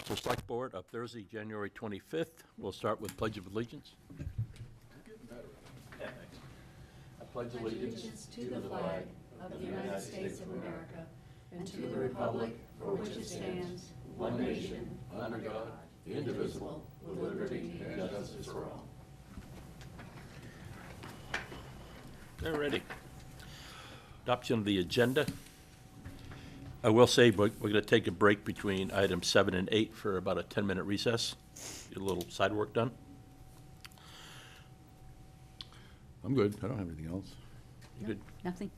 So Select Board, up Thursday, January 25th. We'll start with Pledge of Allegiance. I pledge allegiance to the flag of the United States of America and to the republic for which it stands, one nation, under God, indivisible, with liberty and justice for all. All righty. Adoption of the agenda. I will say we're going to take a break between items 7 and 8 for about a 10-minute recess. Get a little side work done. I'm good. I don't have anything else. You good? Nothing.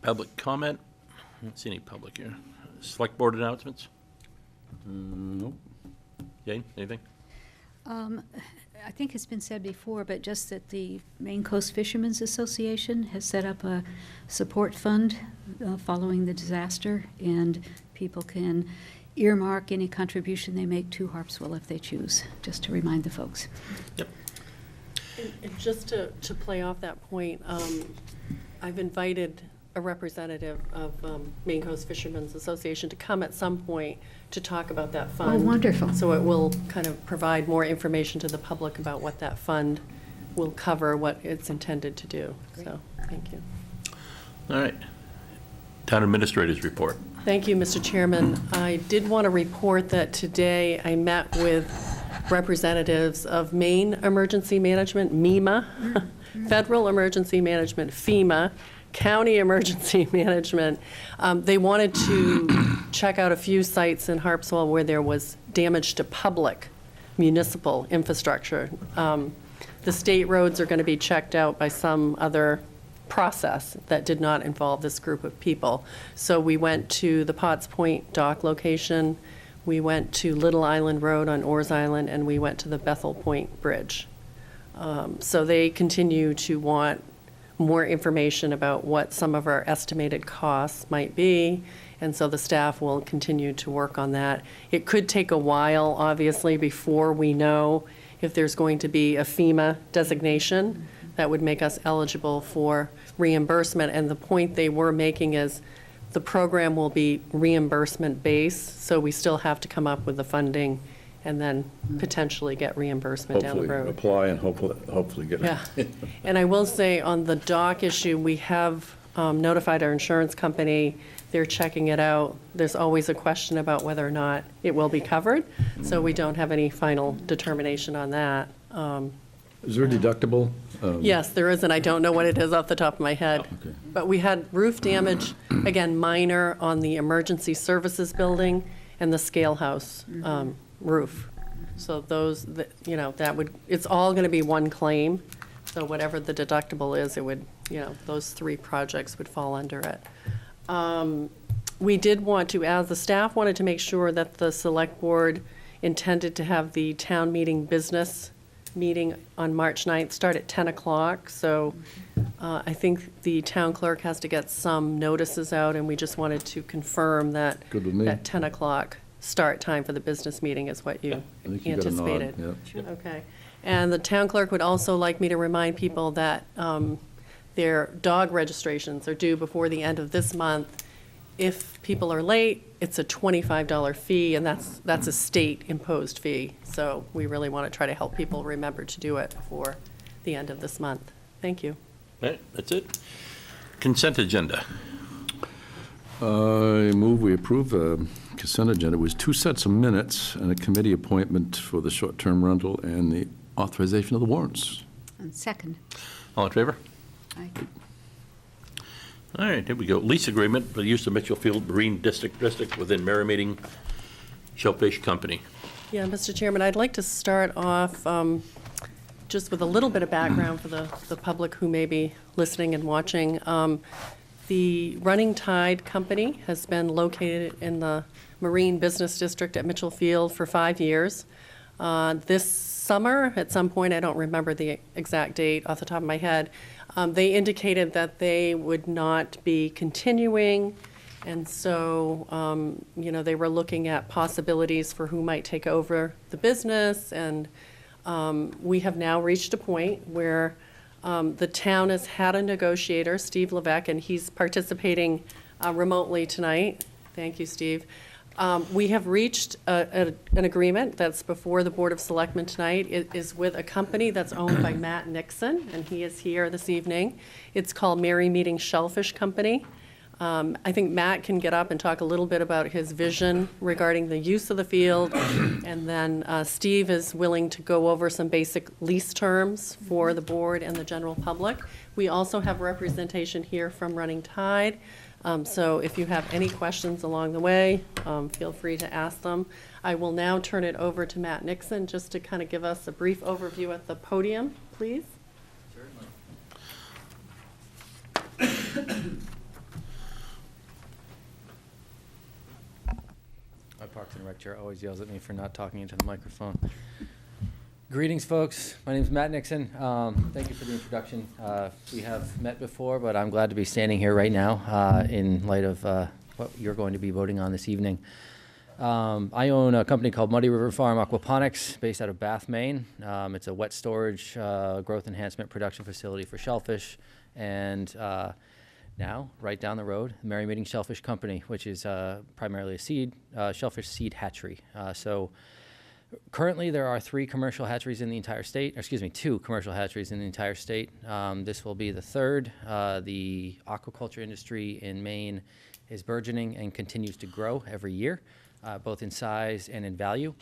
Public comment? I don't see any public here. Select Board announcements? Nope. Jane, anything? I think it's been said before, but just that the Maine Coast Fishermen's Association has set up a support fund following the disaster, and people can earmark any contribution they make to Harpswell if they choose, just to remind the folks. Yep. And just to play off that point, I've invited a representative of Maine Coast Fishermen's Association to come at some point to talk about that fund. Oh, wonderful. So it will kind of provide more information to the public about what that fund will cover, what it's intended to do. Great. So, thank you. All right. Town Administrator's report. Thank you, Mr. Chairman. I did want to report that today I met with representatives of Maine Emergency Management, MEMA, Federal Emergency Management, FEMA, County Emergency Management. They wanted to check out a few sites in Harpswell where there was damage to public municipal infrastructure. The state roads are going to be checked out by some other process that did not involve this group of people. So we went to the Potts Point dock location, we went to Little Island Road on Oars Island, and we went to the Bethel Point Bridge. So they continue to want more information about what some of our estimated costs might be, and so the staff will continue to work on that. It could take a while, obviously, before we know if there's going to be a FEMA designation that would make us eligible for reimbursement, and the point they were making is the program will be reimbursement-based, so we still have to come up with the funding and then potentially get reimbursement down the road. Apply and hopefully get it. Yeah, and I will say on the dock issue, we have notified our insurance company. They're checking it out. There's always a question about whether or not it will be covered, so we don't have any final determination on that. Is there a deductible? Yes, there is, and I don't know what it is off the top of my head. Okay. But we had roof damage, again, minor, on the emergency services building and the scale house roof. So those, that would, it's all going to be one claim. So whatever the deductible is, it would, those three projects would fall under it. We did want to, as the staff wanted to make sure that the select board intended to have the town meeting business meeting on March 9th start at 10 o'clock. So I think the town clerk has to get some notices out, and we just wanted to confirm that Good with me. that 10 o'clock start time for the business meeting is what you I think you got a nod, anticipated. yeah. Okay. And the town clerk would also like me to remind people that their dog registrations are due before the end of this month. If people are late, it's a $25 fee, and that's a state-imposed fee. So we really want to try to help people remember to do it before the end of this month. Thank you. All right, that's it. Consent agenda. I move we approve the consent agenda. It was 2 sets of minutes and a committee appointment for the short-term rental and the authorization of the warrants. And second. All in favor? Aye. All right, here we go. Lease agreement for the use of Mitchell Field Marine District within Merrymeeting Shellfish Company. Yeah, Mr. Chairman, I'd like to start off just with a little bit of background for the public who may be listening and watching. The Running Tide Company has been located in the Marine Business District at Mitchell Field for 5 years. This summer, at some point, I don't remember the exact date off the top of my head, they indicated that they would not be continuing, and so, they were looking at possibilities for who might take over the business, and we have now reached a point where the town has had a negotiator, Steve Levesque, and he's participating remotely tonight. Thank you, Steve. We have reached an agreement that's before the Board of Selectmen tonight. It is with a company that's owned by Matt Nixon, and he is here this evening. It's called Merry Meeting Shellfish Company. I think Matt can get up and talk a little bit about his vision regarding the use of the field, and then Steve is willing to go over some basic lease terms for the board and the general public. We also have representation here from Running Tide, so if you have any questions along the way, feel free to ask them. I will now turn it over to Matt Nixon just to kind of give us a brief overview at the podium, please. My Parks and Rec chair always yells at me for not talking into the microphone. Greetings, folks. My name is Matt Nixon. Thank you for the introduction. We have met before, but I'm glad to be standing here right now in light of what you're going to be voting on this evening. I own a company called Muddy River Farm Aquaponics based out of Bath, Maine. It's a wet storage, growth enhancement production facility for shellfish. And now, right down the road, Merry Meeting Shellfish Company, which is primarily a shellfish seed hatchery. So currently there are 3 commercial hatcheries in the entire state, excuse me, 2 commercial hatcheries in the entire state. This will be the 3rd. The aquaculture industry in Maine is burgeoning and continues to grow every year, both in size and in value.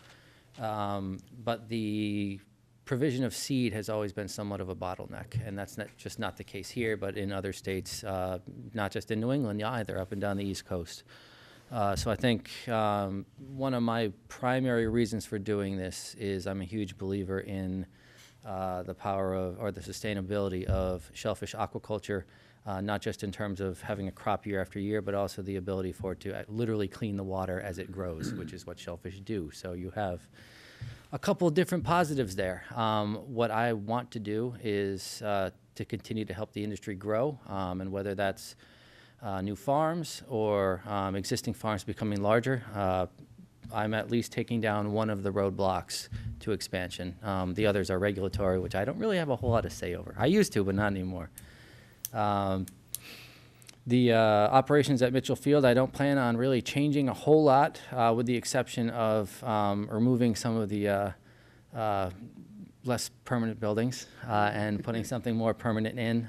But the provision of seed has always been somewhat of a bottleneck, and that's not the case here, but in other states, not just in New England either, up and down the East Coast. So I think one of my primary reasons for doing this is I'm a huge believer in the power of, or the sustainability of shellfish aquaculture, not just in terms of having a crop year after year, but also the ability for it to literally clean the water as it grows, which is what shellfish do. So you have a couple of different positives there. What I want to do is to continue to help the industry grow, and whether that's new farms or existing farms becoming larger, I'm at least taking down one of the roadblocks to expansion. The others are regulatory, which I don't really have a whole lot to say over. I used to, but not anymore. The operations at Mitchell Field, I don't plan on really changing a whole lot, with the exception of removing some of the less permanent buildings and putting something more permanent in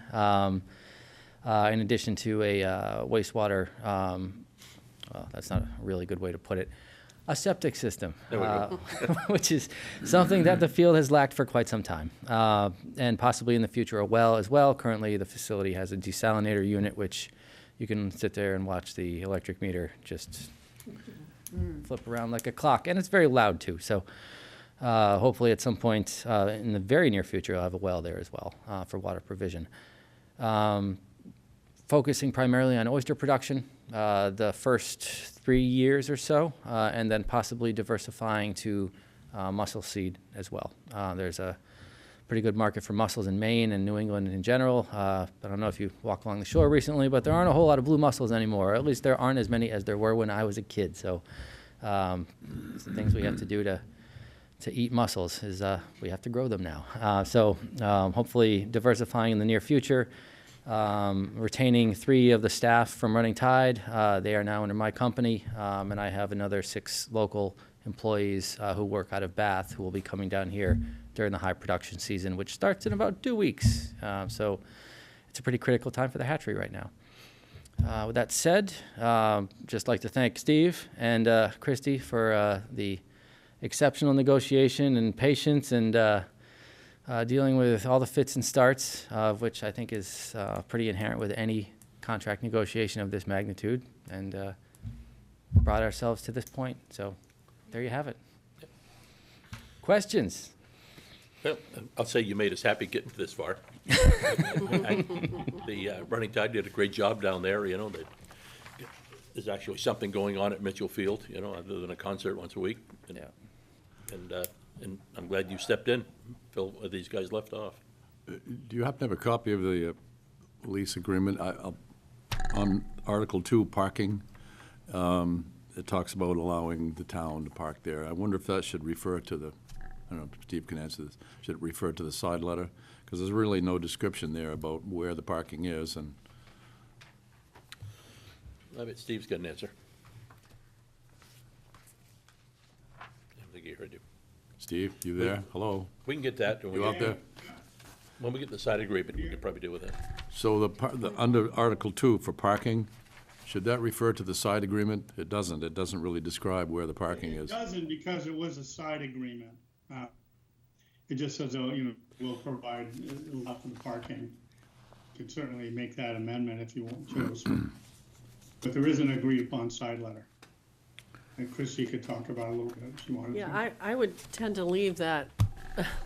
addition to a wastewater, well, that's not a really good way to put it, a septic system, which is something that the field has lacked for quite some time, and possibly in the future a well as well. Currently, the facility has a desalinator unit, which you can sit there and watch the electric meter just flip around like a clock, and it's very loud too. So hopefully at some point in the very near future, I'll have a well there as well for water provision. Focusing primarily on oyster production the first 3 years or so, and then possibly diversifying to mussel seed as well. There's a pretty good market for mussels in Maine and New England in general. I don't know if you walked along the shore recently, but there aren't a whole lot of blue mussels anymore, or at least there aren't as many as there were when I was a kid. So the things we have to do to eat mussels is we have to grow them now. So hopefully diversifying in the near future. Retaining 3 of the staff from Running Tide. They are now under my company, and I have another 6 local employees who work out of Bath who will be coming down here during the high production season, which starts in about 2 weeks. So it's a pretty critical time for the hatchery right now. With that said, just like to thank Steve and Christy for the exceptional negotiation and patience and dealing with all the fits and starts, which I think is pretty inherent with any contract negotiation of this magnitude, and brought ourselves to this point. So there you have it. Questions? Well, I'll say you made us happy getting this far. The Running Tide did a great job down there, you know. There's actually something going on at Mitchell Field, you know, other than a concert once a week. And, Yeah. and I'm glad you stepped in, Phil, these guys left off. Do you happen to have a copy of the lease agreement? On Article 2, parking, it talks about allowing the town to park there. I wonder if that should refer to the, I don't know if Steve can answer this, should it refer to the side letter? Because there's really no description there about where the parking is. And I bet Steve's got an answer. think he heard you. Steve, you there? Hello? We can get that. You out there? When we get the side agreement, we could probably deal with that. So under Article 2 for parking, should that refer to the side agreement? It doesn't. It doesn't really describe where the parking It is. doesn't, because it was a side agreement. It just says, oh, we'll provide enough for the parking. You could certainly make that amendment if you choose. But there is an agreed upon side letter. And Christie could talk about it a little bit if she wanted to. Yeah, I would tend to leave that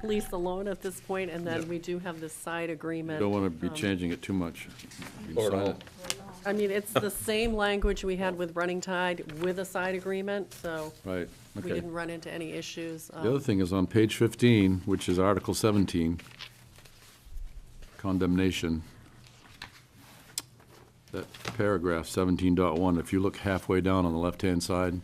lease alone at this point, and then we do have this side agreement. Don't want to be changing it too much. You can Or at sign all. it. I mean, it's the same language we had with Running Tide with a side agreement, so Right, we okay. didn't run into any issues. The other thing is on page 15, which is Article 17, condemnation. That paragraph 17.1, if you look halfway down on the left-hand side,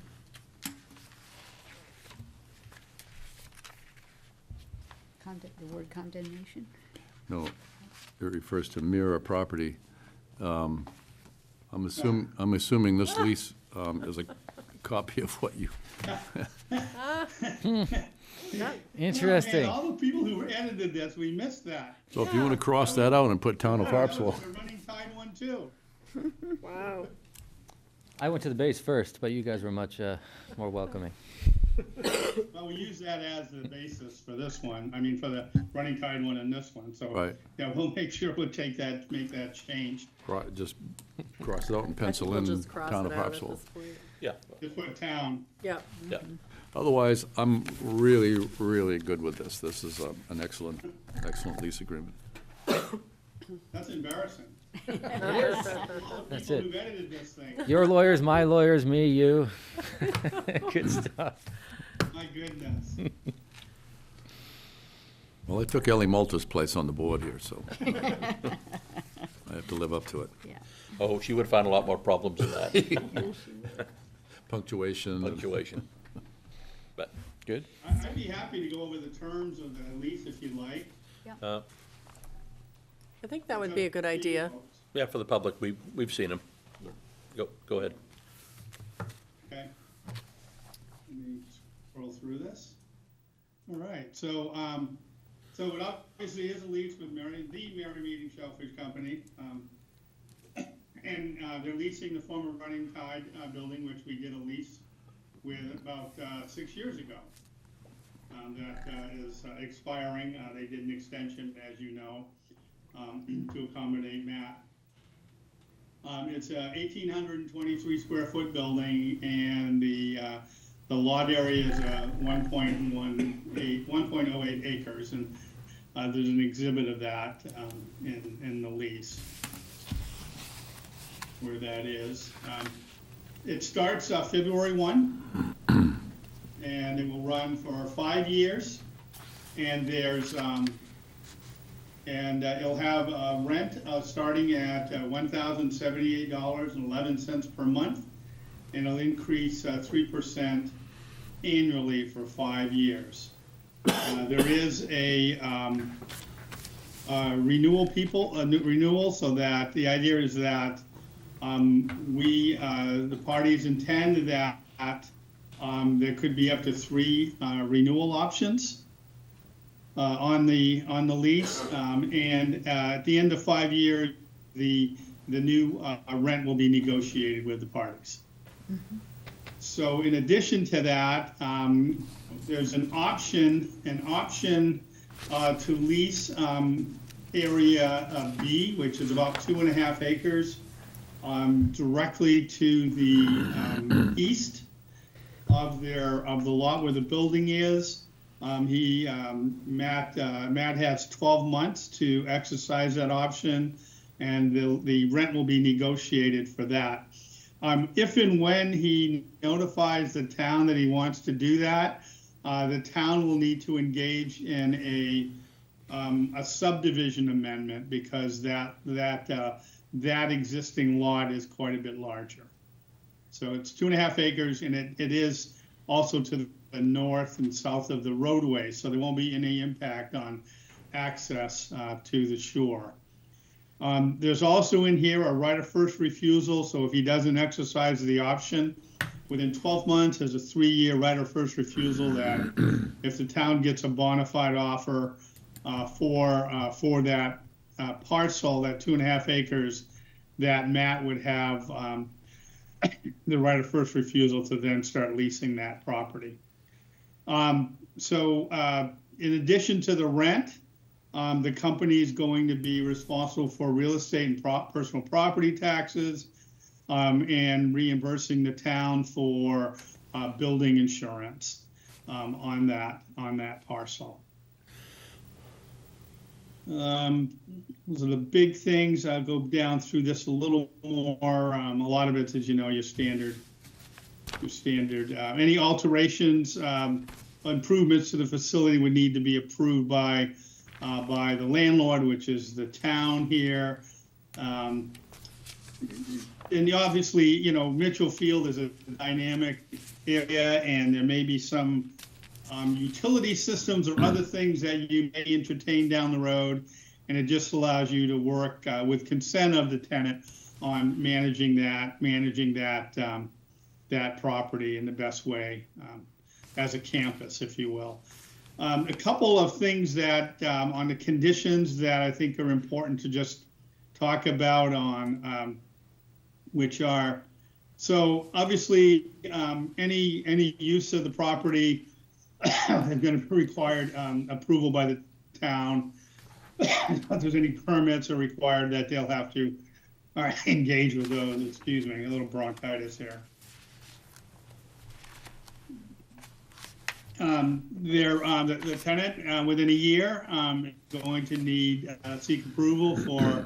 The word condemnation? no, it refers to mirror property. I'm assuming this lease is a copy of what you, Interesting. Man, all the people who edited this, we missed that. so if you want to cross that out and put Town of Harpswell. The Running Tide one too. Wow. I went to the base first, but you guys were much more welcoming. Well, we use that as the basis for this one, for the Running Tide one and this one, so. Right. Yeah, we'll make sure we'll make that change. Just cross it out and I think pencil we'll in just cross Town it of out at Harpswell. this point. Yeah, Just put town. Yeah. yeah. Otherwise, I'm really, really good with this. This is an excellent lease agreement. That's embarrassing. That's People it. who've edited this thing, Your lawyers, my lawyers, me, you. Good stuff. my goodness. Well, I took Ellie Malta's place on the board here, so I have to live up to it. Yeah. Oh, she would find a lot more problems than that. Punctuation. and- Punctuation. But, good. I'd be happy to go over the terms of the lease if you'd like. I think that would be a good idea. Yeah, for the public, we've seen them. Go ahead. Okay. Let me scroll through this. All right, so it obviously is a lease with the Merry Meeting Shellfish Company. And they're leasing the former Running Tide building, which we did a lease with about 6 years ago. That is expiring. They did an extension, as you know, to accommodate Matt. It's a 1,823 square foot building, and the lot area is 1.08 acres, and there's an exhibit of that in the lease where that is. It starts February 1, and it will run for 5 years, and there's it'll have rent starting at $1,078.11 per month, and it'll increase 3% annually for 5 years. There is a renewal, so that the idea is that the parties intend that there could be up to 3 renewal options on the lease, and at the end of 5 years, the new rent will be negotiated with the parties. Mm-hmm. So in addition to that, there's an option to lease area B, which is about 2.5 acres, directly to the east of the lot where the building is. Matt has 12 months to exercise that option, and the rent will be negotiated for that. If and when he notifies the town that he wants to do that, the town will need to engage in a subdivision amendment, because that existing lot is quite a bit larger. So it's 2.5 acres, and it is also to the north and south of the roadway, so there won't be any impact on access to the shore. There's also in here a right of first refusal, so if he doesn't exercise the option, within 12 months, there's a 3-year right of first refusal that if the town gets a bona fide offer for that parcel, that 2.5 acres, that Matt would have the right of first refusal to then start leasing that property. So in addition to the rent, the company is going to be responsible for real estate and personal property taxes, and reimbursing the town for building insurance on that parcel. Those are the big things. I'll go down through this a little more. A lot of it's, as you know, your standard. Any alterations, improvements to the facility would need to be approved by the landlord, which is the town here. And obviously, you know, Mitchell Field is a dynamic area, and there may be some utility systems or other things that you may entertain down the road, and it just allows you to work with consent of the tenant on managing that property in the best way as a campus, if you will. A couple of things that on the conditions that I think are important to just talk about on which are, so obviously any use of the property is going to be required approval by the town. If there's any permits are required, that they'll have to engage with those. Excuse me, a little bronchitis here. The tenant within a year is going to need seek approval for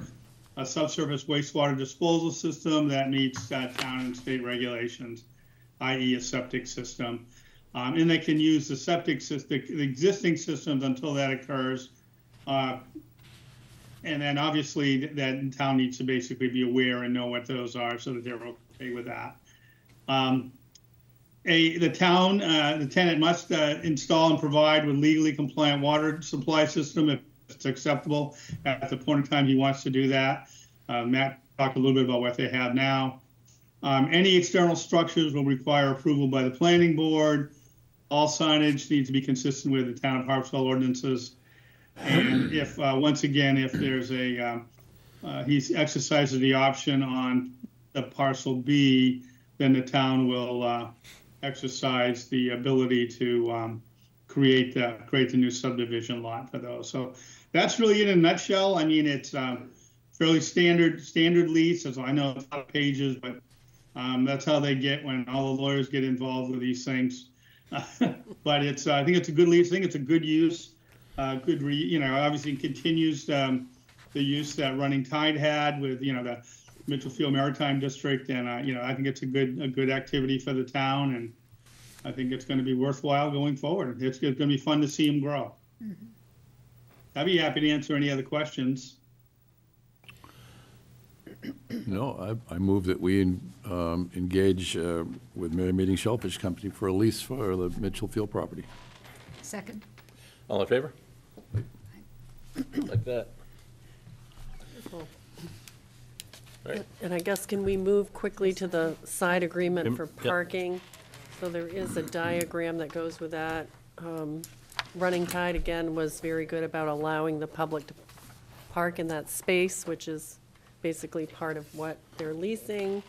a subsurface wastewater disposal system that meets town and state regulations, i.e. a septic system. And they can use the septic system, the existing systems until that occurs. And then obviously that town needs to basically be aware and know what those are so that they're okay with that. The tenant must install and provide with legally compliant water supply system if it's acceptable at the point in time he wants to do that. Matt talked a little bit about what they have now. Any external structures will require approval by the planning board. All signage needs to be consistent with the town of Harpswell ordinances. And if, once again, if there's he exercises the option on the parcel B, then the town will exercise the ability to create the new subdivision lot for those. So that's really it in a nutshell. I mean, it's fairly standard lease, as I know it's a lot of pages, but that's how they get when all the lawyers get involved with these things. But it's I think it's a good lease. I think it's a good use. Obviously it continues the use that Running Tide had with the Mitchell Field Maritime District, and I think it's a good activity for the town, and I think it's going to be worthwhile going forward. It's going to be fun to see them grow. Mm-hmm. I'd be happy to answer any other questions. No, I move that we engage with Merry Meeting Shellfish Company for a lease for the Mitchell Field property. Second. All in favor? Like that. Wonderful. All right. And I guess, can we move quickly to the side agreement for Yep. parking? So there is a diagram that goes with that. Running Tide, again, was very good about allowing the public to park in that space, which is basically part of what they're leasing,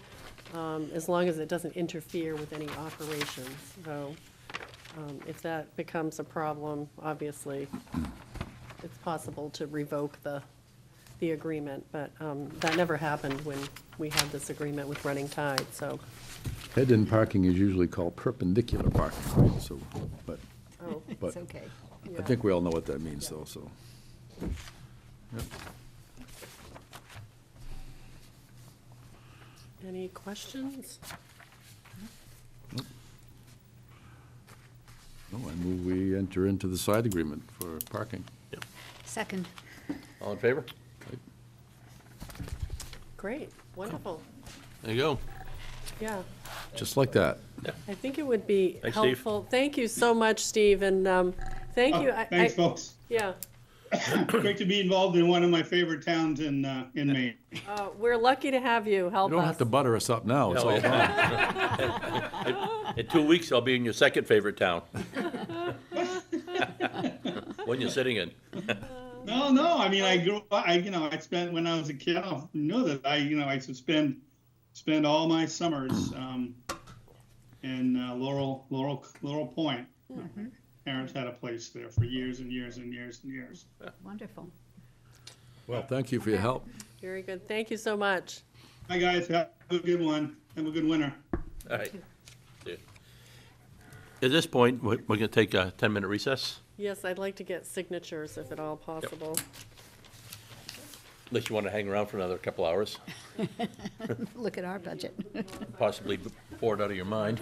as long as it doesn't interfere with any operations. So if that becomes a problem, obviously, it's possible to revoke the agreement, but that never happened when we had this agreement with Running Tide, so. Head-in parking is usually called perpendicular parking, right? So, but It's okay. I think we all know what that means, though, so. Yep. Any questions? No, I move we enter into the side agreement for parking. Second. All in favor? Great, wonderful, There you go. yeah. Just like that. I think it would be Thanks, Steve. helpful. Thank you so much, Steve, and thank you. Thanks, folks. Yeah, Great to be involved in one of my favorite towns in Maine. We're lucky to have you help You don't us. have to butter us up now, it's all done. In 2 weeks, I'll be in your second favorite town. One you're sitting in. No. I mean, I grew up. I spent when I was a kid. I know that I used to spend all my summers in Laurel Point. Parents had a place there for years and years and years and years. Wonderful. Well, thank you for your help. Very good. Thank you so much. Hi guys, have a good one. Have a good winter. All right. See you. At this point, we're going to take a 10-minute recess, Yes, I'd like to get signatures if at all possible. unless you want to hang around for another couple hours, Look at our budget. possibly bored out of your mind.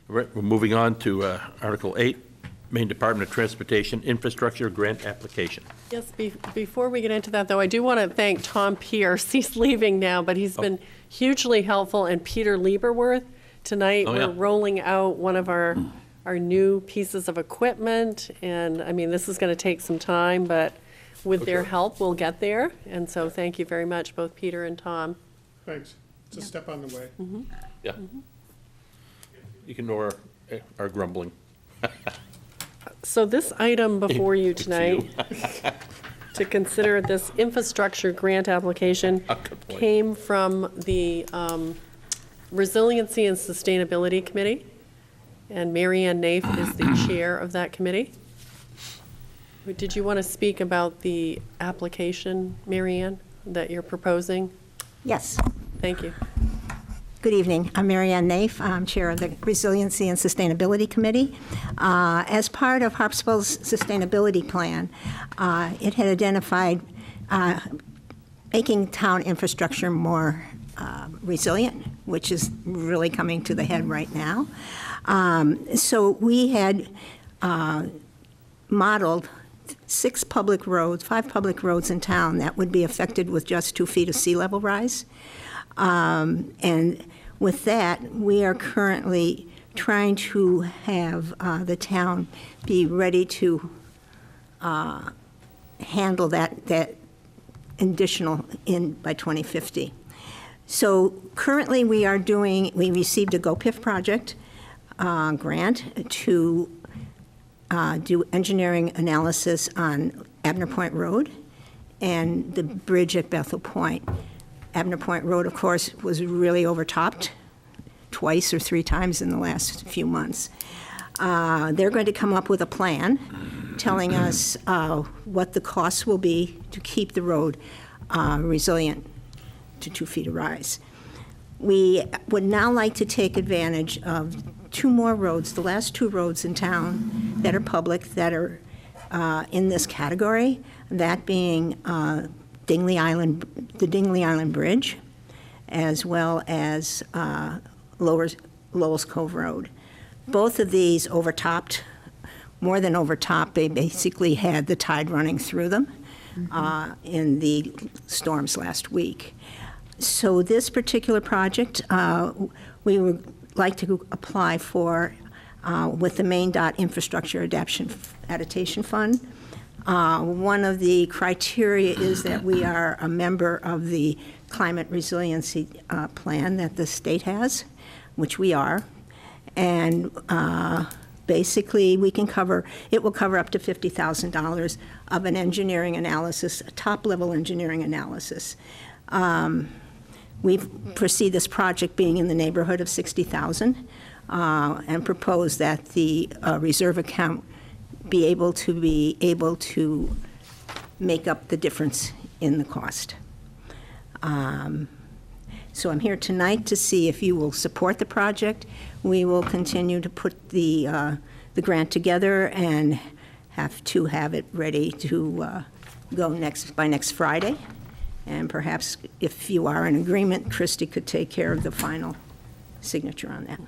We're moving on to Article 8, Maine Department of Transportation Infrastructure Grant Application. Yes, before we get into that, though, I do want to thank Tom Pierce. He's leaving now, but he's been hugely helpful, and Peter Lieberworth. Tonight, Oh, yeah. we're rolling out one of our new pieces of equipment, and, I mean, this is going to take some time, but with their help, we'll get there. And so thank you very much, both Peter and Tom. Thanks. It's a step on the way. Yeah. You can know our grumbling. So this item before you It's tonight, to consider this infrastructure grant application, Good point. came from the Resiliency and Sustainability Committee, and Mary Ann Naif is the chair of that committee. Did you want to speak about the application, Mary Ann, that you're proposing? Yes. Thank you. Good evening. I'm Mary Ann Naif. I'm Chair of the Resiliency and Sustainability Committee. As part of Harpswell's sustainability plan, it had identified making town infrastructure more resilient, which is really coming to the head right now. So we had modeled 5 public roads in town that would be affected with just 2 feet of sea level rise. And with that, we are currently trying to have the town be ready to handle that additional by 2050. So currently we received a GoPIF project grant to do engineering analysis on Abner Point Road and the bridge at Bethel Point. Abner Point Road, of course, was really overtopped twice or 3 times in the last few months. They're going to come up with a plan telling us what the costs will be to keep the road resilient to 2 feet of rise. We would now like to take advantage of 2 more roads, the last 2 roads in town that are public, that are in this category, that being the Dingley Island Bridge, as well as Lowell's Cove Road. Both of these overtopped, more than overtopped. They basically had the tide running through them in the storms last week. So this particular project, we would like to apply for with the Maine DOT Infrastructure Adaptation Fund. One of the criteria is that we are a member of the climate resiliency plan that the state has, which we are. And basically, it will cover up to $50,000 of an engineering analysis, a top-level engineering analysis. We foresee this project being in the neighborhood of $60,000 and propose that the reserve account be able to make up the difference in the cost. So I'm here tonight to see if you will support the project. We will continue to put the grant together and have it ready to go by next Friday. And perhaps if you are in agreement, Christie could take care of the final signature on that.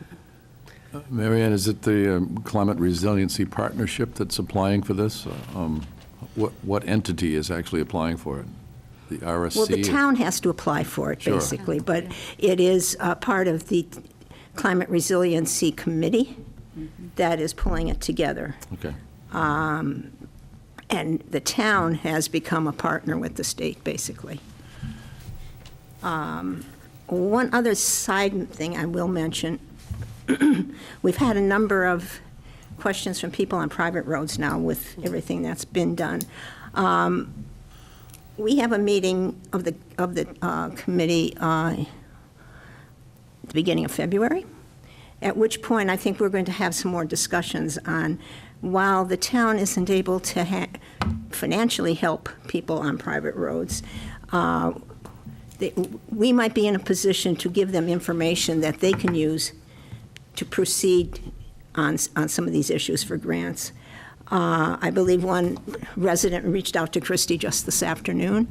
Mary Ann, is it the Climate Resiliency Partnership that's applying for this? What entity is actually applying for it? The RSC? Well, the town has to apply for it, Sure. basically, but it is part of the Climate Resiliency Committee that is pulling it together. Okay. And the town has become a partner with the state, basically. One other side thing I will mention, we've had a number of questions from people on private roads now with everything that's been done. We have a meeting of the committee at the beginning of February, at which point I think we're going to have some more discussions on, while the town isn't able to financially help people on private roads, we might be in a position to give them information that they can use to proceed on some of these issues for grants. I believe one resident reached out to Christie just this afternoon,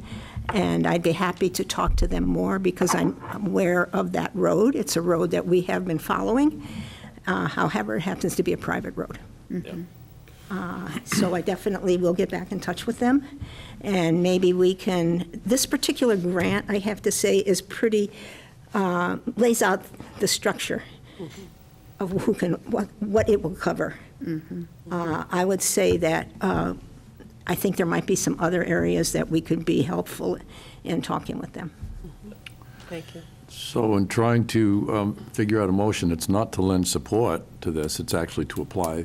and I'd be happy to talk to them more because I'm aware of that road. It's a road that we have been following. However, it happens to be a private road. Yeah. So I definitely will get back in touch with them, and maybe we can, this particular grant, I have to say, is pretty, lays out the structure of who can, what it will cover. I would say that I think there might be some other areas that we could be helpful in talking with them. Thank you. So in trying to figure out a motion, it's not to lend support to this, it's actually to apply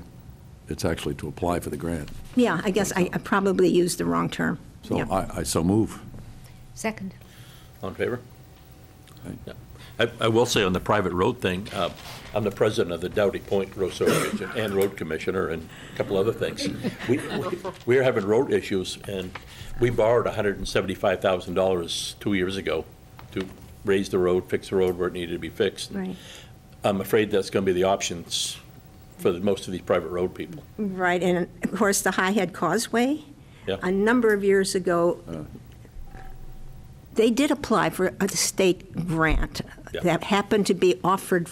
for the grant. Yeah, I guess I probably used the wrong term. So Yeah. I so move. Second. All in favor? Aye. Yeah. I will say on the private road thing, I'm the president of the Doughty Point Road Association and road commissioner and a couple other things. We are having road issues, and we borrowed $175,000 2 years ago to raise the road, fix the road where it needed to be fixed. Right. I'm afraid that's going to be the options for most of these private road people. Right, and of course, the High Head Causeway, Yeah. a number of years ago, they did apply for a state grant Yeah. that happened to be offered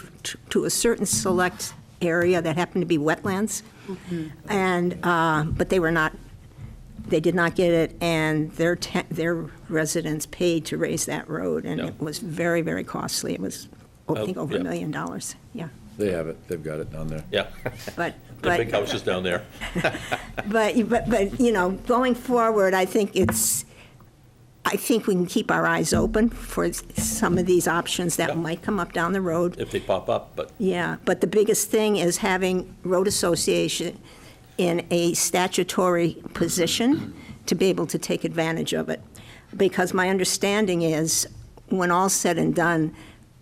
to a certain select area that happened to be wetlands. And, but they did not get it, and their residents paid to raise that road, and Yeah. it was very, very costly. It was, I think, over yeah. $1 million, yeah. They have it, they've got it down there. Yeah, But, the but. big houses down there. But, you know, going forward, I think we can keep our eyes open for some of these options that Yeah. might come up down the road. If they pop up, but Yeah, but the biggest thing is having road association in a statutory position to be able to take advantage of it. Because my understanding is, when all's said and done,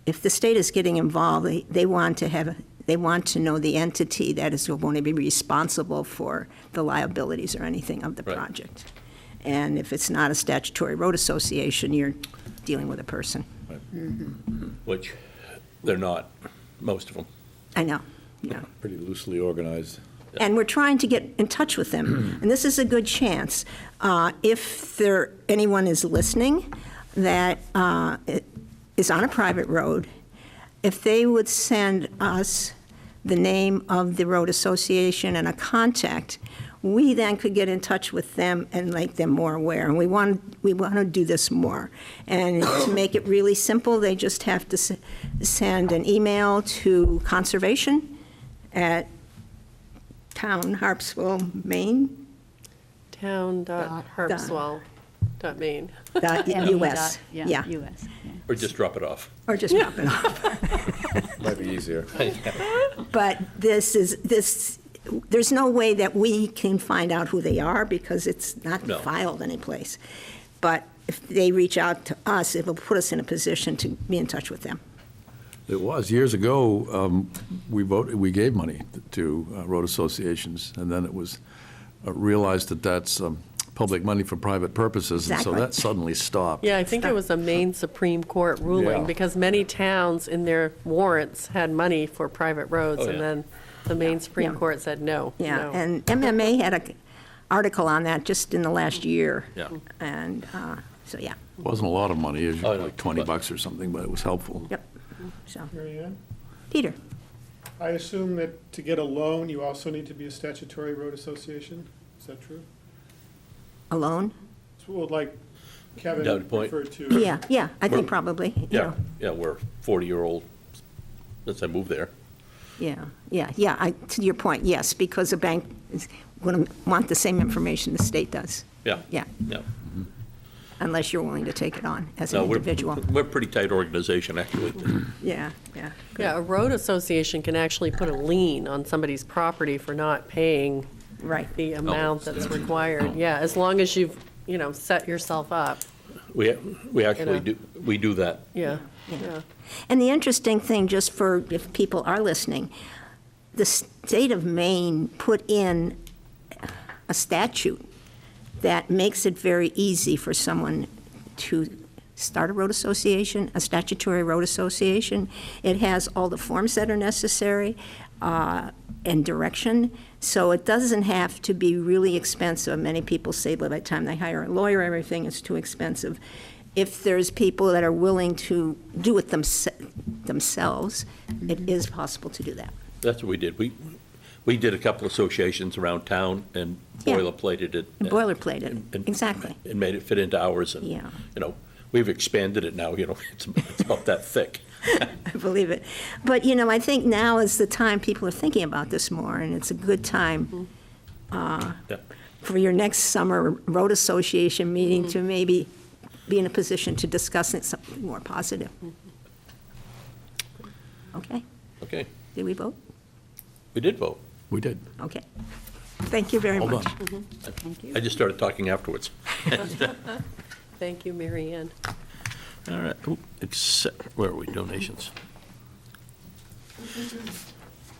if the state is getting involved, they want to know the entity that is going to be responsible for the liabilities or anything of the Right. project. And if it's not a statutory road association, you're dealing with a person. which they're not, most of them. I know, yeah. Pretty loosely organized. And we're trying to get in touch with them. And this is a good chance. If anyone is listening that is on a private road, if they would send us the name of the road association and a contact, we then could get in touch with them and make them more aware. And we want to do this more. And to make it really simple, they just have to send an email to conservation at Town, Harpswell, Maine, Town.harpswell.maine. .us. Yeah, US. yeah. Or just drop it off. Or just drop it off. Might be easier. But there's no way that we can find out who they are because it's not No. filed anyplace. But if they reach out to us, it will put us in a position to be in touch with them. It was, years ago, we gave money to road associations, and then it was realized that that's public money for private purposes, and so Exactly. that suddenly stopped. Yeah, I think it was a Maine Supreme Court ruling, Yeah. because many towns in their warrants had money for private roads, Oh, and yeah. then the Maine Supreme Yeah. Court said no. Yeah, no. and MMA had an article on that just in the last year. Yeah. And so, yeah, It wasn't a lot of money, it was Oh, no, like $20 or something, but it was helpful. yep. So, Mary Ann, Peter, I assume that to get a loan, you also need to be a statutory road association? Is that true? alone? It's what, like Kevin Down point. referred to. Yeah, I think Well, probably, you Yeah, know. yeah, we're 40-year-old, since I moved there. Yeah, to your point, yes, because a bank is going to want the same information the state does. Yeah. Yeah, Yeah. unless you're willing to take it on as an No, individual. we're a pretty tight organization, actually. Yeah. Yeah, a road association can actually put a lien on somebody's property for not paying Right. the amount that's required. Yeah, as long as you've, set yourself up. We actually know. we do that. Yeah, Yeah. yeah. And the interesting thing, just for if people are listening, the state of Maine put in a statute that makes it very easy for someone to start a road association, a statutory road association. It has all the forms that are necessary and direction, so it doesn't have to be really expensive. Many people say by the time they hire a lawyer, everything is too expensive. If there's people that are willing to do it themselves, it is possible to do that. That's what we did. We did a couple associations around town and Yeah. boilerplated it. Boilerplate it, and- exactly. And made it fit into ours. And, Yeah. you know, we've expanded it now, you know, it's about that thick. I believe it. But, you know, I think now is the time people are thinking about this more, and it's a good time Yeah. for your next summer road association meeting to maybe be in a position to discuss it something more positive. Okay, Okay, did we vote? we did vote. We did. Okay. Thank you very Hold much. on. I just started talking afterwards. Thank you, Mary Ann. All right, Ooh, accept, where are we, donations?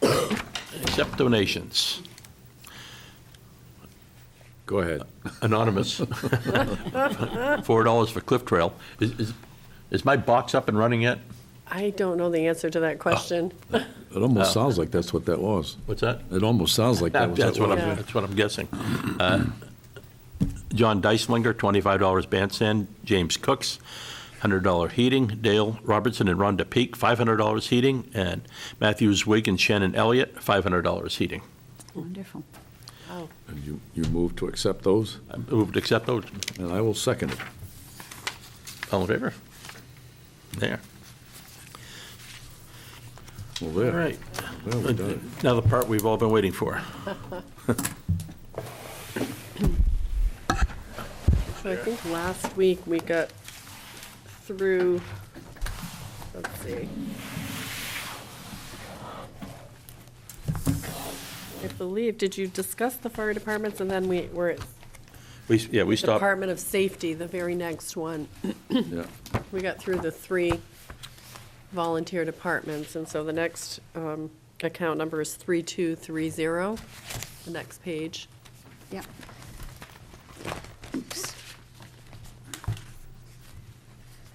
Accept donations. Go ahead. Anonymous. $4 for Cliff Trail. Is my box up and running yet? I don't know the answer to that question. It almost sounds like that's what that was. What's that? It almost sounds like that was That's what what I'm, it that's what I'm guessing. John Deislinger, $25 bandstand. James Cooks, $100 heating. Dale Robertson and Rhonda Peak, $500 heating. And Matthews, Wig, and Shannon Elliott, $500 heating. Wonderful. Wow. And you move to accept those, I move to accept those. and I will second it. All in favor? There. Well, All there. right. Well, we done it. Now the part we've all been waiting for. So I think last week we got through, let's see. I believe, did you discuss the fire departments and then we were at We stopped. Department of Safety, the very next one. Yeah. We got through the 3 volunteer departments, and so the next account number is 3230, the next page. Yep. Oops.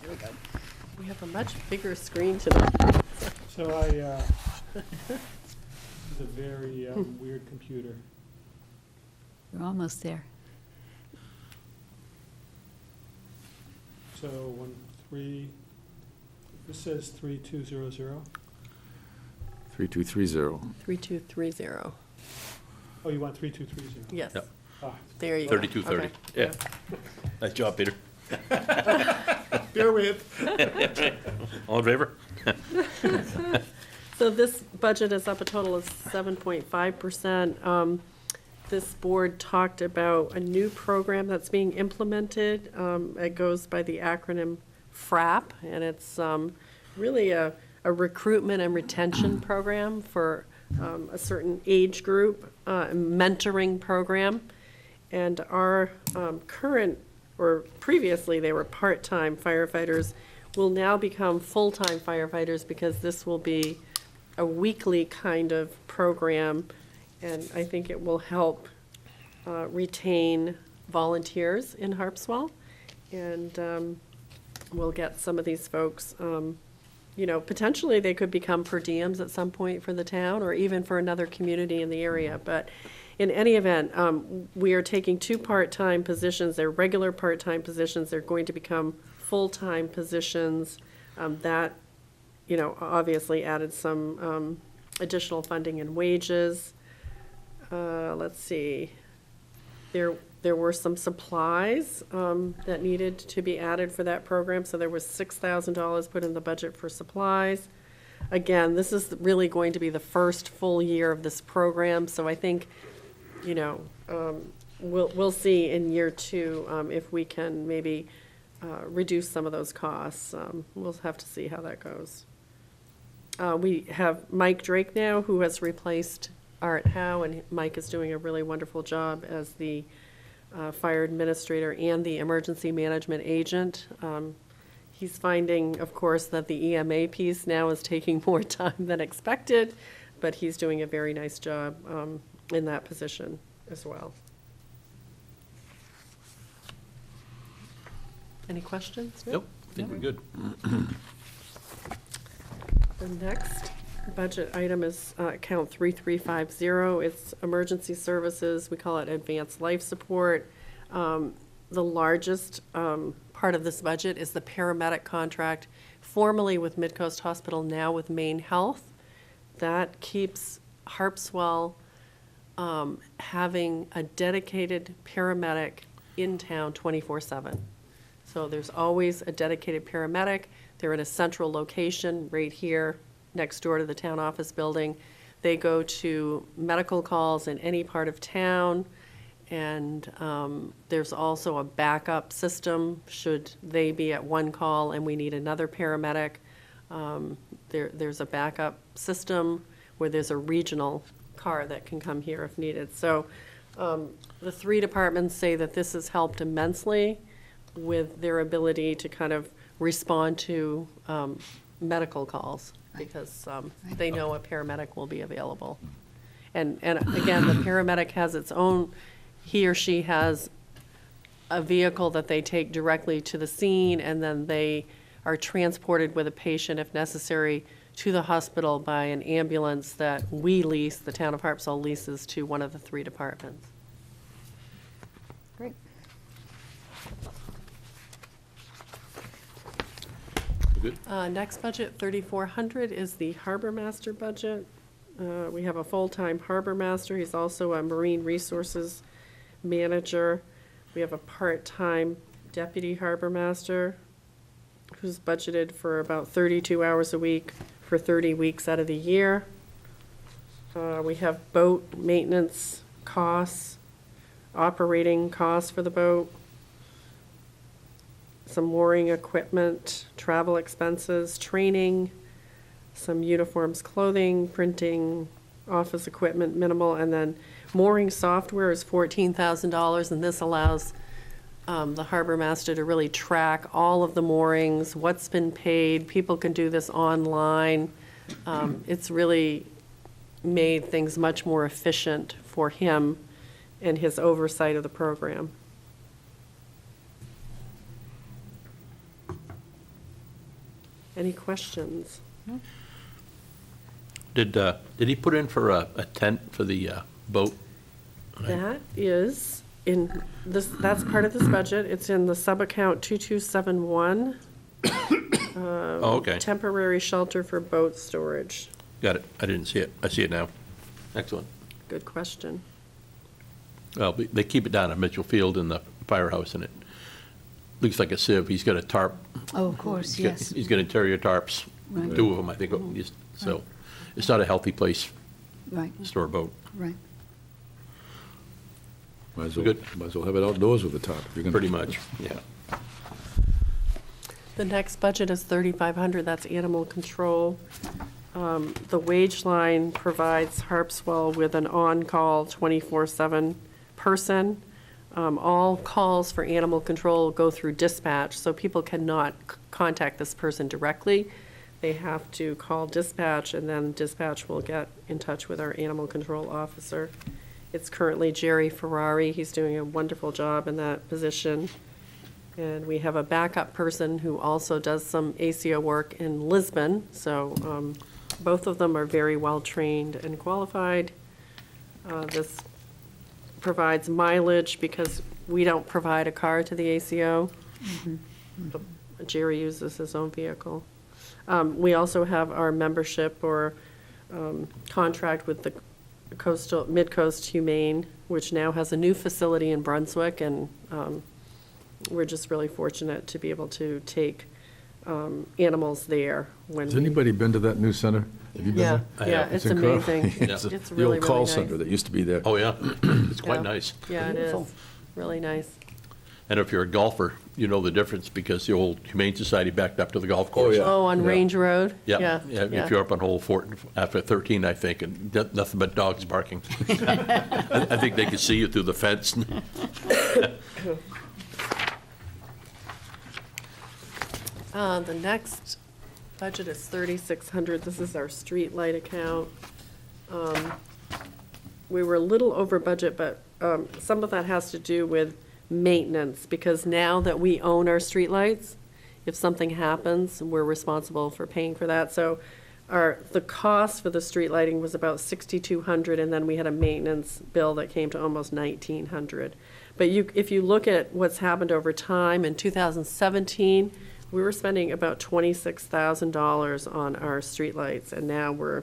There we go. We have a much bigger screen today. So this is a very weird computer. We're almost there. So this says 3200. 3230. 3230, Oh, you want 3230? yes. Yep. Ah, There you go. 3230. Okay. Yeah. Nice job, Peter. bear with. All in favor? So this budget is up a total of 7.5%. This board talked about a new program that's being implemented. It goes by the acronym FRAP, and it's really a recruitment and retention program for a certain age group, a mentoring program. And our current, or previously they were part-time firefighters, will now become full-time firefighters because this will be a weekly kind of program, and I think it will help retain volunteers in Harpswell. And we'll get some of these folks, you know, potentially they could become per diems at some point for the town or even for another community in the area. But in any event, we are taking 2 part-time positions. They're regular part-time positions. They're going to become full-time positions. That, you know, obviously added some additional funding and wages. Let's see. There were some supplies that needed to be added for that program, so there was $6,000 put in the budget for supplies. Again, this is really going to be the first full year of this program, so I think, you know, we'll see in year 2 if we can maybe reduce some of those costs. We'll have to see how that goes. We have Mike Drake now, who has replaced Art Howe, and Mike is doing a really wonderful job as the fire administrator and the emergency management agent. He's finding, of course, that the EMA piece now is taking more time than expected, but he's doing a very nice job in that position as well. Any questions? Nope, I think we're good. The next budget item is account 3350. It's emergency services. We call it advanced life support. The largest part of this budget is the paramedic contract, formerly with Midcoast Hospital, now with Maine Health. that keeps Harpswell having a dedicated paramedic in town 24/7. So there's always a dedicated paramedic. They're in a central location right here next door to the town office building. They go to medical calls in any part of town, and there's also a backup system should they be at one call and we need another paramedic. There's a backup system where there's a regional car that can come here if needed. So the three departments say that this has helped immensely with their ability to kind of respond to medical calls, because they know a paramedic will be available. And again, the paramedic has its own, he or she has a vehicle that they take directly to the scene, and then they are transported with a patient, if necessary, to the hospital by an ambulance that we lease, the town of Harpswell leases to one of the three departments. Great. Good. Next budget, 3,400, is the harbor master budget. We have a full-time harbor master. He's also a marine resources manager. We have a part-time deputy harbor master who's budgeted for about 32 hours a week for 30 weeks out of the year. We have boat maintenance costs, operating costs for the boat, some mooring equipment, travel expenses, training, some uniforms, clothing, printing, office equipment, minimal, and then mooring software is $14,000, and this allows the harbor master to really track all of the moorings, what's been paid. People can do this online. It's really made things much more efficient for him and his oversight of the program. Any questions? Did he put in for a tent for the boat? That is in this, that's part of this budget. It's in the sub-account 2271. Oh, okay. Temporary shelter for boat storage. Got it. I didn't see it. I see it now. Excellent. Good question. Well, they keep it down at Mitchell Field in the firehouse, and it looks like a sieve. He's got a tarp. Oh, of course, yes. He's got interior tarps, Right. 2 of them, I think. So it's not a healthy place Right, to store a boat. right. Might as well, Good. might as well have it outdoors with the top. if you're gonna- Pretty much, yeah. The next budget is 3,500, that's animal control. The wage line provides Harpswell with an on-call 24/7 person. All calls for animal control go through dispatch, so people cannot contact this person directly. They have to call dispatch, and then dispatch will get in touch with our animal control officer. It's currently Jerry Ferrari. He's doing a wonderful job in that position. And we have a backup person who also does some ACO work in Lisbon. So both of them are very well-trained and qualified. This provides mileage because we don't provide a car to the ACO. Jerry uses his own vehicle. We also have our membership or contract with the Mid-Coast Humane, which now has a new facility in Brunswick, and we're just really fortunate to be able to take animals there when Has we. anybody been to that new center? Have you been Yeah, there? yeah, have. it's incredible. amazing. It's It's the really, old call really center nice. that used to be there. Oh, yeah. It's quite Yeah. nice. Yeah, it is. Really nice. And if you're a golfer, you know the difference because the old Humane Society backed up to the golf course. yeah. Oh, on Yeah. Range Road? Yeah, if you're up on hole 4, after 13, I think, and nothing but dogs barking. I think they could see you through the fence. The next budget is 3,600. This is our street light account. We were a little over budget, but some of that has to do with maintenance, because now that we own our streetlights, if something happens, we're responsible for paying for that. So the cost for the street lighting was about 6,200, and then we had a maintenance bill that came to almost 1,900. But if you look at what's happened over time, in 2017, we were spending about $26,000 on our streetlights, and now we're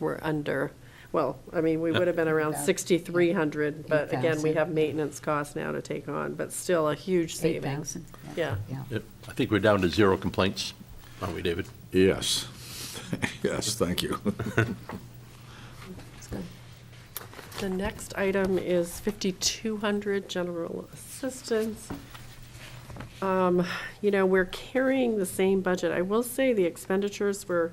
we're under, well, I mean, we would have been around About 6,300, but again, we 8,000. have maintenance costs now to take on, but still a huge savings. 8,000. Yeah. Yep. I think we're down to 0 complaints, aren't we, David? Yes. Yes, thank you. The next item is 5,200 general assistance. You know, we're carrying the same budget. I will say the expenditures were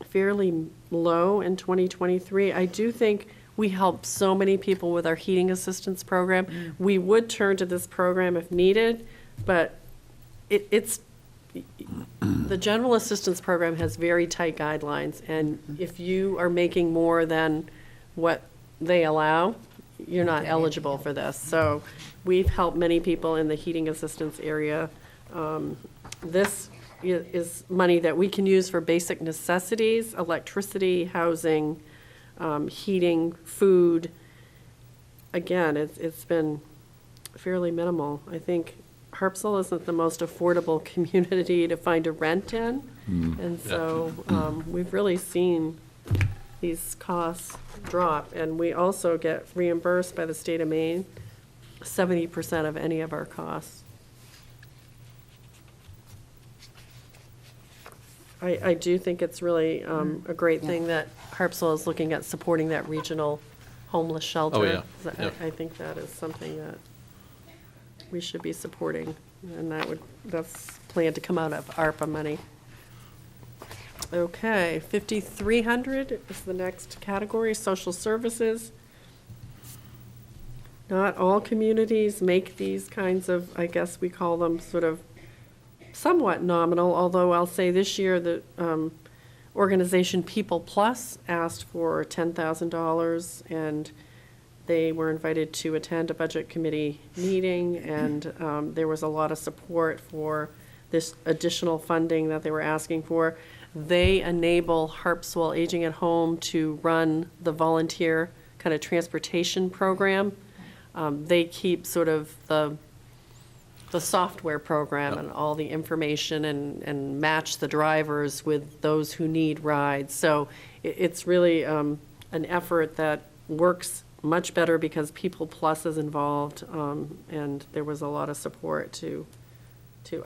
fairly low in 2023. I do think we help so many people with our heating assistance program. We would turn to this program if needed, but it's the general assistance program has very tight guidelines, and if you are making more than what they allow, you're not eligible for this. So we've helped many people in the heating assistance area. This is money that we can use for basic necessities, electricity, housing, heating, food. Again, it's been fairly minimal. I think Harpswell isn't the most affordable community to find a rent in. And so we've really seen these costs drop. And we also get reimbursed by the state of Maine 70% of any of our costs. I do think it's really a great thing that Harpswell is looking at supporting that regional homeless shelter. Oh, yeah. Yep. I think that is something that we should be supporting, and that's planned to come out of ARPA money. Okay, 5,300 is the next category, social services. Not all communities make these kinds of, I guess we call them sort of somewhat nominal, although I'll say this year the organization People Plus asked for $10,000, and they were invited to attend a budget committee meeting, and there was a lot of support for this additional funding that they were asking for. They enable Harpswell Aging at Home to run the volunteer kind of transportation program. They keep sort of the software program and all the information and match the drivers with those who need rides. So it's really an effort that works much better because People Plus is involved, and there was a lot of support to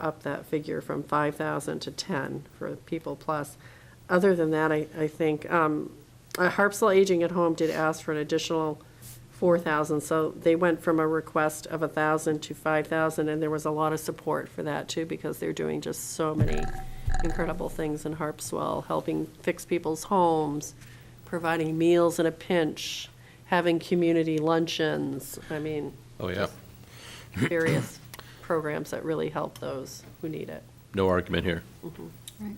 up that figure from 5,000 to 10 for People Plus. Other than that, I think Harpswell Aging at Home did ask for an additional 4,000, so they went from a request of 1,000 to 5,000, and there was a lot of support for that too, because they're doing just so many incredible things in Harpswell, helping fix people's homes, providing meals in a pinch, having community luncheons. I mean, Oh, yeah. various programs that really help those who need it. No argument here. Right.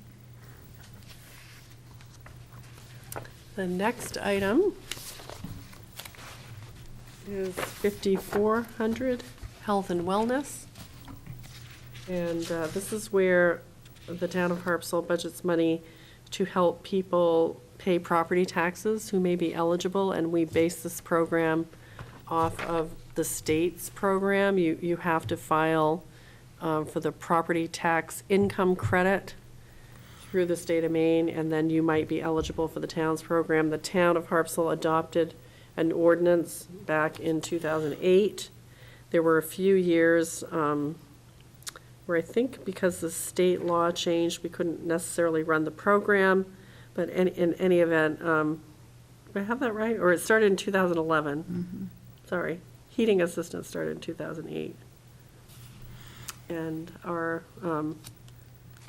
The next item is 5,400, health and wellness. And this is where the town of Harpswell budgets money to help people pay property taxes who may be eligible, and we base this program off of the state's program. You have to file for the property tax income credit through the state of Maine, and then you might be eligible for the town's program. The town of Harpswell adopted an ordinance back in 2008. There were a few years where I think because the state law changed, we couldn't necessarily run the program, but in any event, do I have that right? Or it started in 2011. Sorry, heating assistance started in 2008. And our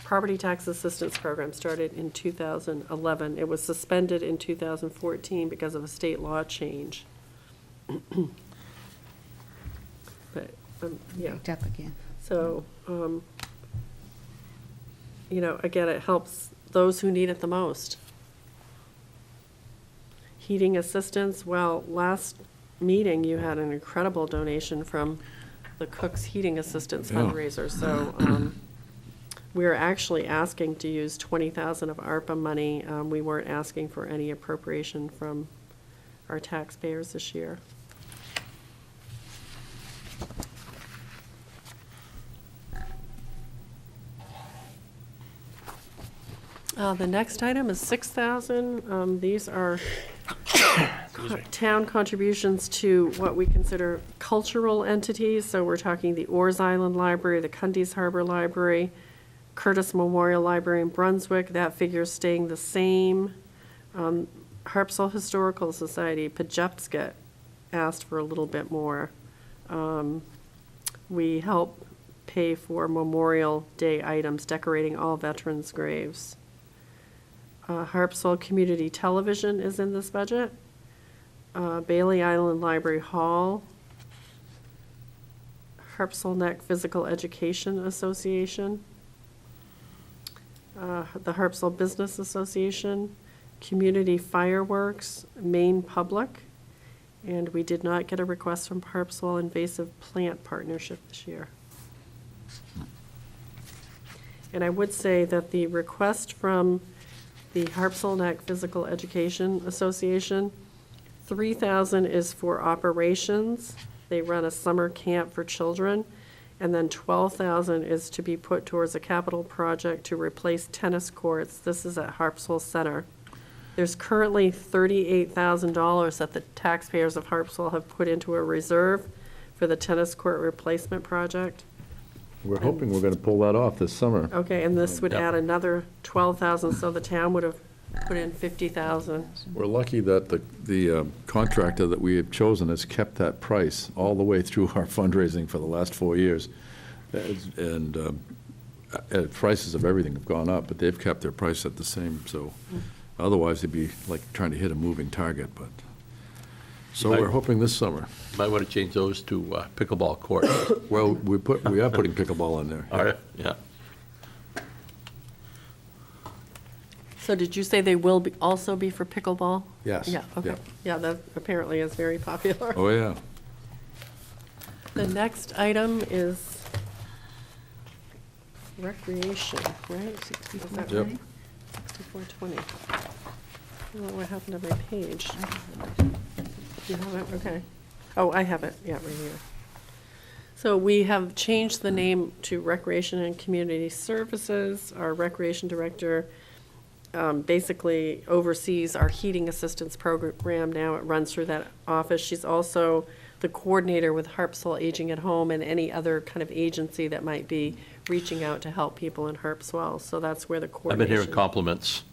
property tax assistance program started in 2011. It was suspended in 2014 because of a state law change. But, yeah. Picked up again. So, you know, again, it helps those who need it the most. Heating assistance, well, last meeting, you had an incredible donation from the Cook's Heating Assistance fundraiser. So we're actually asking to use 20,000 of ARPA money. We weren't asking for any appropriation from our taxpayers this year. The next item is 6,000. These are town contributions to what we consider cultural entities. So we're talking the Oars Island Library, the Cundies Harbor Library, Curtis Memorial Library in Brunswick. That figure's staying the same. Harpswell Historical Society, Pajepsket, asked for a little bit more. We help pay for Memorial Day items, decorating all veterans' graves. Harpswell Community Television is in this budget. Bailey Island Library Hall. Harpswell Neck Physical Education Association. The Harpswell Business Association. Community Fireworks, Maine Public. And we did not get a request from Harpswell Invasive Plant Partnership this year. And I would say that the request from the Harpswell Neck Physical Education Association, 3,000 is for operations. They run a summer camp for children. And then 12,000 is to be put towards a capital project to replace tennis courts. This is at Harpswell Center. There's currently $38,000 that the taxpayers of Harpswell have put into a reserve for the tennis court replacement project. We're hoping we're going to pull that off this summer. Okay, and this would Yep. add another 12,000, so the town would have put in 50,000. We're lucky that the contractor that we have chosen has kept that price all the way through our fundraising for the last 4 years. And prices of everything have gone up, but they've kept their price at the same, so otherwise it'd be like trying to hit a moving target, but, so Right. we're hoping this summer. Might want to change those to pickleball courts. Well, we are putting pickleball in there. All right, yeah. So did you say they will also be for pickleball? Yes. Yeah, okay. Yeah, that apparently is very popular. Oh, yeah. The next item is recreation, right? Is that Yep. right? 6420. I don't know what happened to my page. You have it, okay. Oh, I have it, yeah, right here. So we have changed the name to Recreation and Community Services. Our recreation director basically oversees our heating assistance program now. It runs through that office. She's also the coordinator with Harpswell Aging at Home and any other kind of agency that might be reaching out to help people in Harpswell. So that's where the I've been coordination. hearing compliments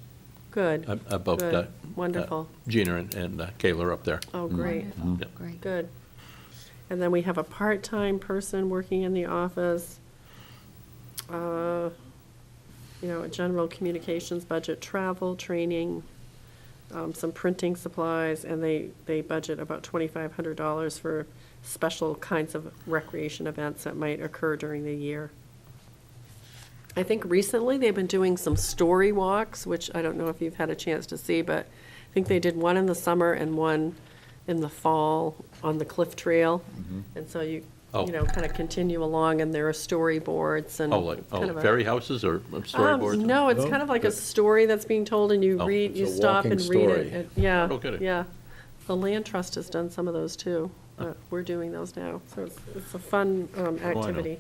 Good. about Good. Wonderful. Gina and Kayla up there. Oh, great. Wonderful, Yep. great. Good. And then we have a part-time person working in the office. A general communications budget, travel, training, some printing supplies, and they budget about $2,500 for special kinds of recreation events that might occur during the year. I think recently they've been doing some story walks, which I don't know if you've had a chance to see, but I think they did one in the summer and one in the fall on the Cliff Trail. And so you Oh. kind of continue along, and there are storyboards and. kind of a- Ferry houses or storyboards? No, it's No? kind of like a story that's being told, and you Oh. read, It's you a stop walking and read story. it. Yeah, No kidding. yeah. The Land Trust has done some of those too. We're doing those now, so it's a fun know. activity.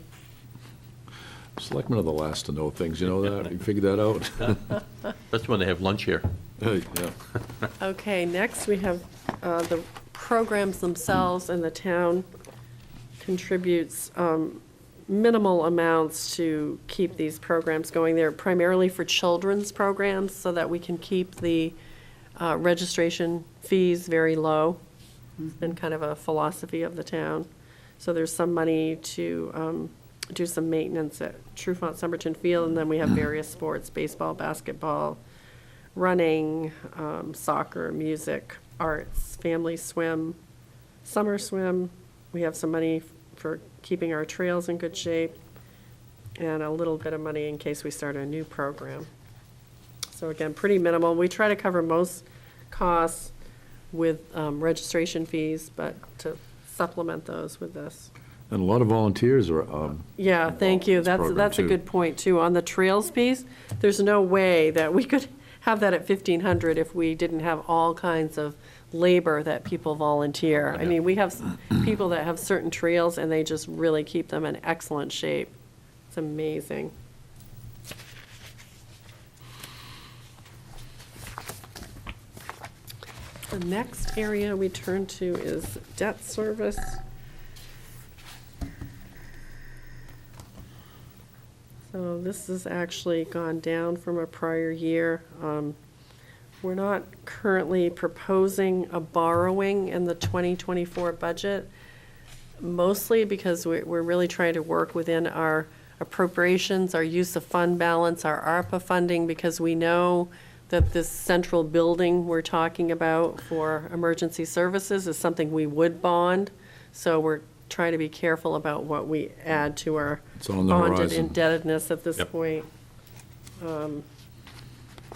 Selectmen are the last to know things, you know that? You figured that out? That's when they have lunch here. Yeah. Okay, next we have the programs themselves, and the town contributes minimal amounts to keep these programs going. They're primarily for children's programs, so that we can keep the registration fees very low. It's been kind of a philosophy of the town. So there's some money to do some maintenance at Trufant Somerton Field, and then we have various sports, baseball, basketball, running, soccer, music, arts, family swim, summer swim. We have some money for keeping our trails in good shape, and a little bit of money in case we start a new program. So again, pretty minimal. We try to cover most costs with registration fees, but to supplement those with this. And a lot of volunteers are, Yeah, thank you. This program, That's a too. good point, too. On the trails piece, there's no way that we could have that at 1,500 if we didn't have all kinds of labor that people volunteer. I mean, we have people that have certain trails, and they just really keep them in excellent shape. It's amazing. The next area we turn to is debt service. So this has actually gone down from a prior year. We're not currently proposing a borrowing in the 2024 budget, mostly because we're really trying to work within our appropriations, our use of fund balance, our ARPA funding, because we know that this central building we're talking about for emergency services is something we would bond. So we're trying to be careful about what we add to our It's on the bonded horizon. indebtedness at this Yep. point.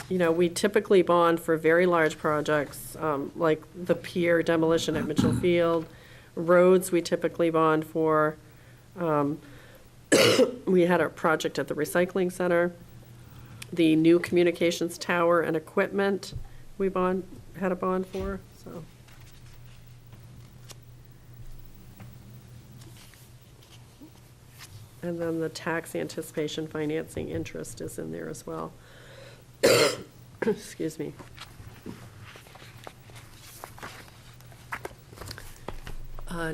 You know, we typically bond for very large projects, like the pier demolition at Mitchell Field. Roads, we typically bond for. We had a project at the recycling center. The new communications tower and equipment, we had a bond for, so. And then the tax anticipation financing interest is in there as well. Excuse me.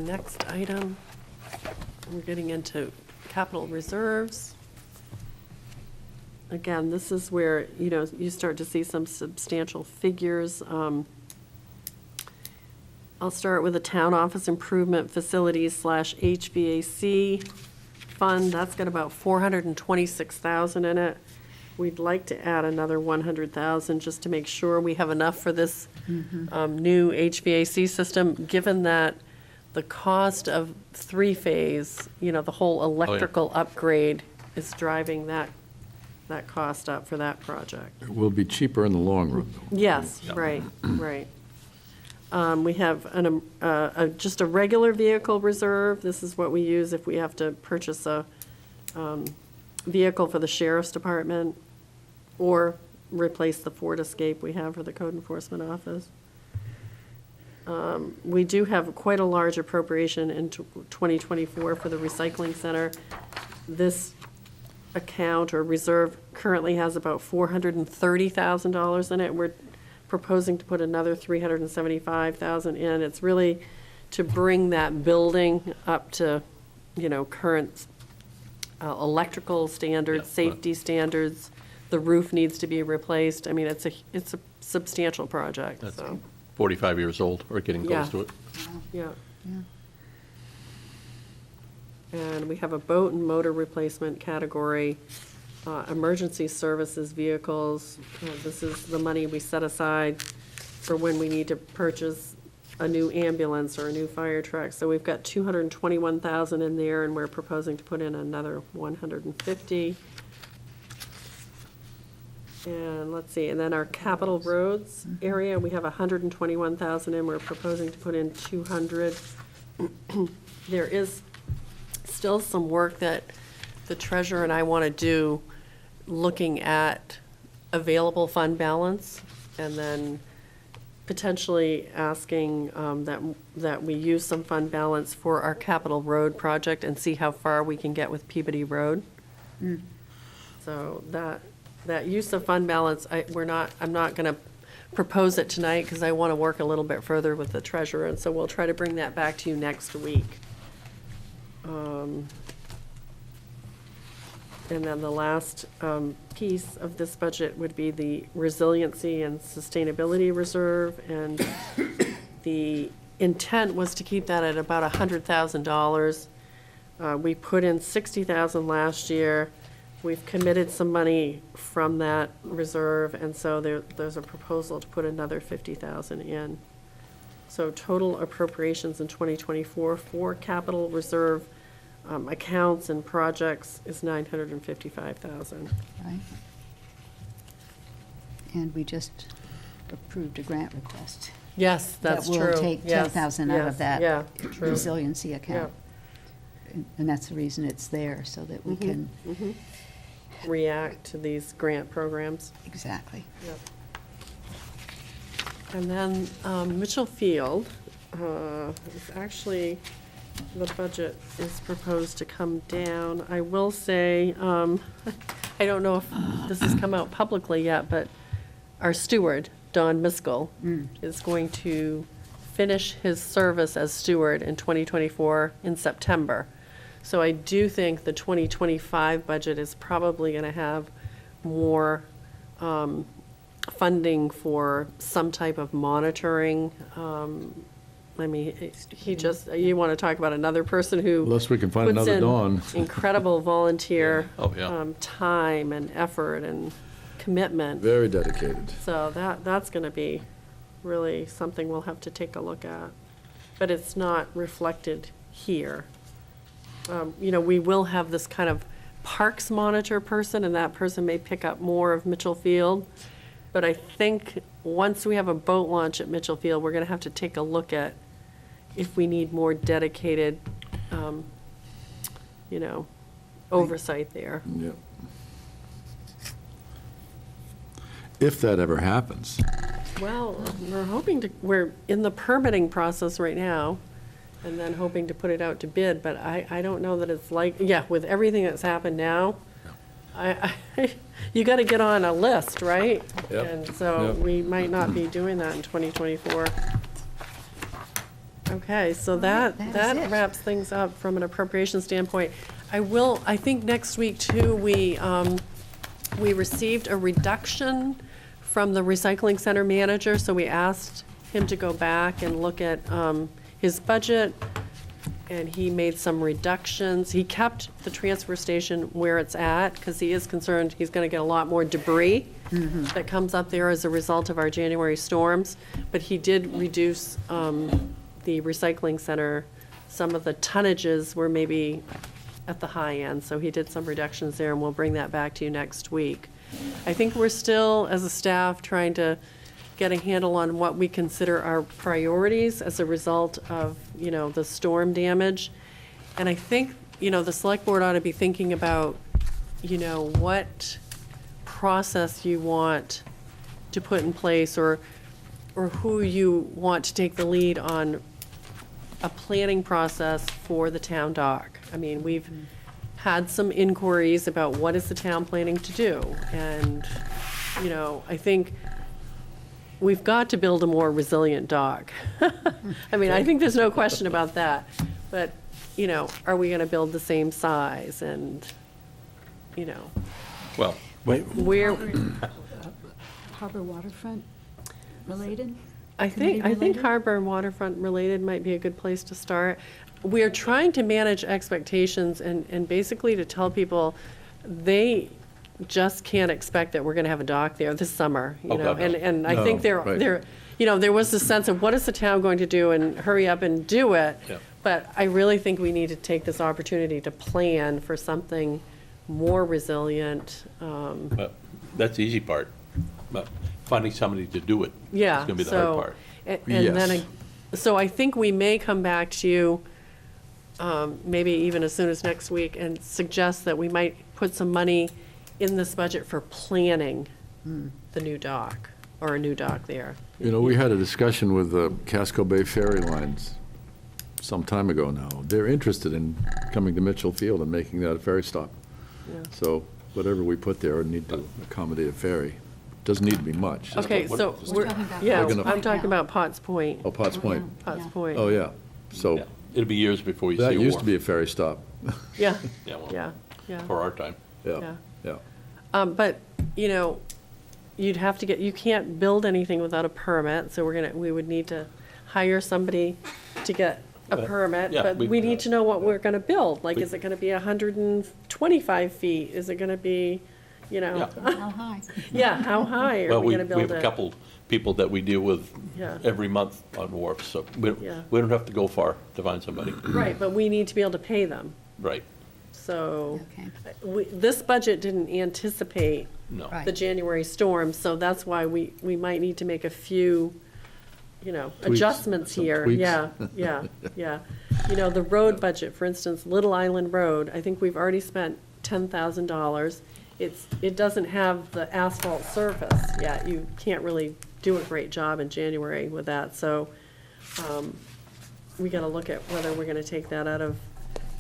Next item, we're getting into capital reserves. Again, this is where, you know, you start to see some substantial figures. I'll start with the town office improvement facilities / HVAC fund. That's got about 426,000 in it. We'd like to add another 100,000 just to make sure we have enough for this new HVAC system, given that the cost of three-phase, you know, the whole electrical upgrade is driving that cost up for that project. It will be cheaper in the long run, though. Yes, right, right. We have just a regular vehicle reserve. This is what we use if we have to purchase a vehicle for the sheriff's department or replace the Ford Escape we have for the code enforcement office. We do have quite a large appropriation in 2024 for the recycling center. This account or reserve currently has about $430,000 in it. We're proposing to put another $375,000 in. It's really to bring that building up to, you know, current electrical standards, Yeah, well- safety standards. The roof needs to be replaced. I mean, it's a substantial project, That's so, 45 years old, or getting close Yeah. to it. yeah. Yeah. And we have a boat and motor replacement category, emergency services vehicles. This is the money we set aside for when we need to purchase a new ambulance or a new fire truck. So we've got 221,000 in there, and we're proposing to put in another 150. And let's see, and then our capital roads area, we have 121,000 in, we're proposing to put in 200. There is still some work that the treasurer and I want to do, looking at available fund balance, and then potentially asking that we use some fund balance for our capital road project and see how far we can get with Peabody Road. So that use of fund balance, I'm not going to propose it tonight because I want to work a little bit further with the treasurer, and so we'll try to bring that back to you next week. And then the last piece of this budget would be the resiliency and sustainability reserve, and the intent was to keep that at about $100,000. We put in $60,000 last year. We've committed some money from that reserve, and so there's a proposal to put another $50,000 in. So total appropriations in 2024 for capital reserve accounts and projects is $955,000. Right. And we just approved a grant request. Yes, that's true. That will take Yes, 10,000 out of yes, that yeah, true. resiliency account. And that's the reason it's there, so that we can, React to these grant programs. exactly. Yep. And then Mitchell Field, is actually, the budget is proposed to come down. I will say, I don't know if this has come out publicly yet, but our steward, Don Miskell, is going to finish his service as steward in 2024 in September. So I do think the 2025 budget is probably going to have more funding for some type of monitoring. I mean, you want to talk about another person who Unless we can find puts another in Dawn. incredible volunteer Oh, yeah. time and effort and commitment. Very dedicated. So that's going to be really something we'll have to take a look at. But it's not reflected here. We will have this kind of parks monitor person, and that person may pick up more of Mitchell Field. But I think once we have a boat launch at Mitchell Field, we're going to have to take a look at if we need more dedicated, oversight there. Yep. If that ever happens. Well, we're in the permitting process right now, and then hoping to put it out to bid, but I don't know that it's with everything that's happened now, you got to get on a list, right? Yep. And so Yep. we might not be doing that in 2024. Okay, so that that is it. wraps things up from an appropriation standpoint. I think next week too, we received a reduction from the recycling center manager, so we asked him to go back and look at his budget, and he made some reductions. He kept the transfer station where it's at, because he is concerned he's gonna get a lot more debris that comes up there as a result of our January storms. But he did reduce the recycling center. Some of the tonnages were maybe at the high end, so he did some reductions there, and we'll bring that back to you next week. I think we're still, as a staff, trying to get a handle on what we consider our priorities as a result of, the storm damage. And I think, the select board ought to be thinking about, what process you want to put in place, or who you want to take the lead on a planning process for the town dock. I mean, we've had some inquiries about what is the town planning to do. And, I think we've got to build a more resilient dock. I mean, I think there's no question about that. But, are we going to build the same size? And, Well, wait, where, Harbor waterfront related? I think Committee-related? harbor and waterfront related might be a good place to start. We are trying to manage expectations and basically to tell people they just can't expect that we're gonna have a dock there this summer, Oh, God, no. And I No, think right. there was this sense of what is the town going to do, and hurry up and do it. Yep. But I really think we need to take this opportunity to plan for something more resilient. but that's the easy part. But finding somebody to do it is Yeah, gonna be the so, hard part. and then, Yes. so I think we may come back to you, maybe even as soon as next week, and suggest that we might put some money in this budget for planning the new dock, or a new dock there. We had a discussion with the Casco Bay Ferry Lines some time ago now. They're interested in coming to Mitchell Field and making that a ferry stop. Yeah. So whatever we put there would need to accommodate a ferry. Doesn't need to be much. just Okay, what- so We're talking about yeah, Potts Point I'm talking now. about Potts Point, Oh, Potts Point. Potts Yeah. Point. Oh, yeah. So Yeah. It'll be years before you see a that wharf. used to be a ferry stop. Yeah, Yeah, well, yeah. for our time. Yeah, yeah. But, you'd have to you can't build anything without a permit, so we would need to hire somebody to get a permit. yeah, But we- we need to know what we're gonna build. Like, is it gonna be 125 feet? Is it gonna be, Yeah. How high? yeah, how high are Well, we we gonna build it? have a couple people that we deal with Yeah. every month on wharfs, so Yeah. we don't have to go far to find somebody. Right, but we need to be able to pay them. Right, So, Okay. this budget didn't anticipate no. Right. the January storm, so that's why we might need to make a few, Tweaks, adjustments some here. tweaks. Yeah, yeah. The road budget, for instance, Little Island Road, I think we've already spent $10,000. It doesn't have the asphalt surface yet. You can't really do a great job in January with that, so we gotta look at whether we're gonna take that out of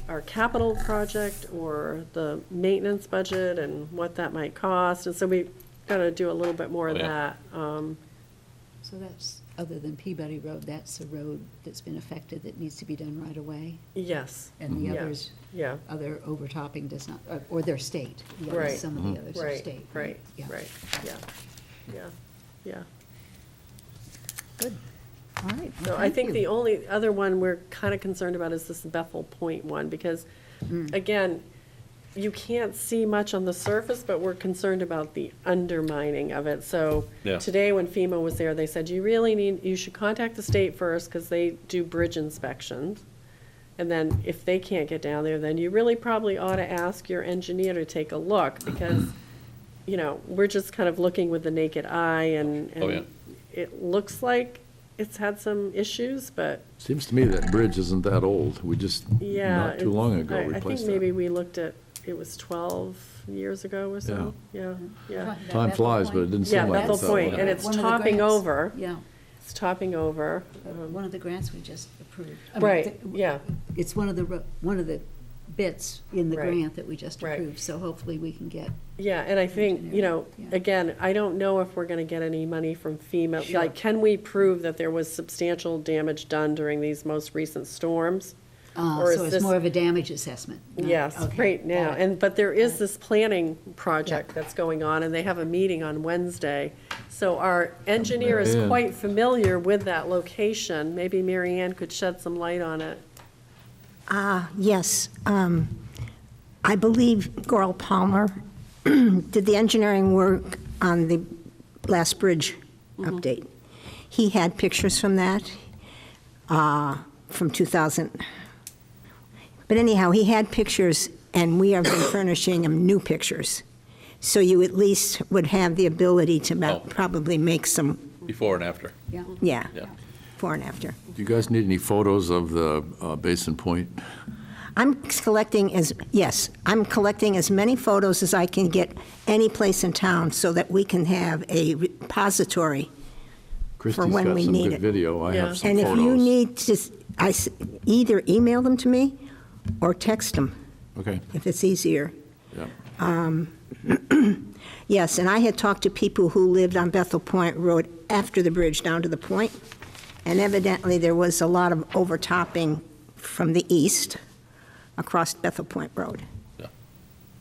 our capital project or the maintenance budget and what that might cost, and so we gotta do a little bit more of Oh, yeah. that. So that's, other than Peabody Road, that's a road that's been affected that needs to be done right away? Yes. And the Yeah. others, Yeah, other overtopping does not, or their state? The others- Right. Some of the others are right, state. right, Yeah. right, yeah, yeah, yeah. Good. All right. well, So I thank think you. the only other one we're kind of concerned about is this Bethel Point one, because, again, you can't see much on the surface, but we're concerned about the undermining of it. So Yeah. today, when FEMA was there, they said, you should contact the state first, because they do bridge inspections. And then if they can't get down there, then you really probably ought to ask your engineer to take a look, because, we're just kind of looking with the naked eye, and Oh, yeah. it looks like it's had some issues, but Seems to me that bridge isn't that old. We just, yeah. not too long ago, I replaced think that. maybe we looked at, it was 12 years ago or so, yeah, yeah. That Time Bethel flies, but it Point- didn't Yeah, seem like Bethel it's that Point, long. and it's One of the topping grants. over, Yeah, it's topping over. one of the grants we just approved. I mean, Right, yeah, It's one of the bits in the Right. grant that we just Right. approved, so hopefully we can get, yeah, and I think, Yeah. again, I don't know if we're gonna get any money from FEMA. Sure. Like, can we prove that there was substantial damage done during these most recent storms? Or is so it's this- more of a damage assessment. not- Yes, okay, right now, got it. and, but there is Got it. this planning project that's going on, and they have a meeting on Wednesday. So our engineer is Mary Ann. quite familiar with that location. Maybe Mary Ann could shed some light on it. Yes. I believe Goral Palmer did the engineering work on the last bridge update. He had pictures from that, from 2000. But anyhow, he had pictures, and we have been furnishing him new pictures. So you at least would have the ability to Oh. probably make some, Before and after. Yeah. yeah, Yeah. before and after. Do you guys need any photos of the Basin Point? I'm collecting I'm collecting as many photos as I can get any place in town so that we can have a repository. Christie's when got we some need good it. video. I Yeah. have some And if you photos. need to, either email them to me or text them, Okay, if it's easier. yeah. Yes, and I had talked to people who lived on Bethel Point Road after the bridge down to the point, and evidently there was a lot of overtopping from the east across Bethel Point Road. Yeah.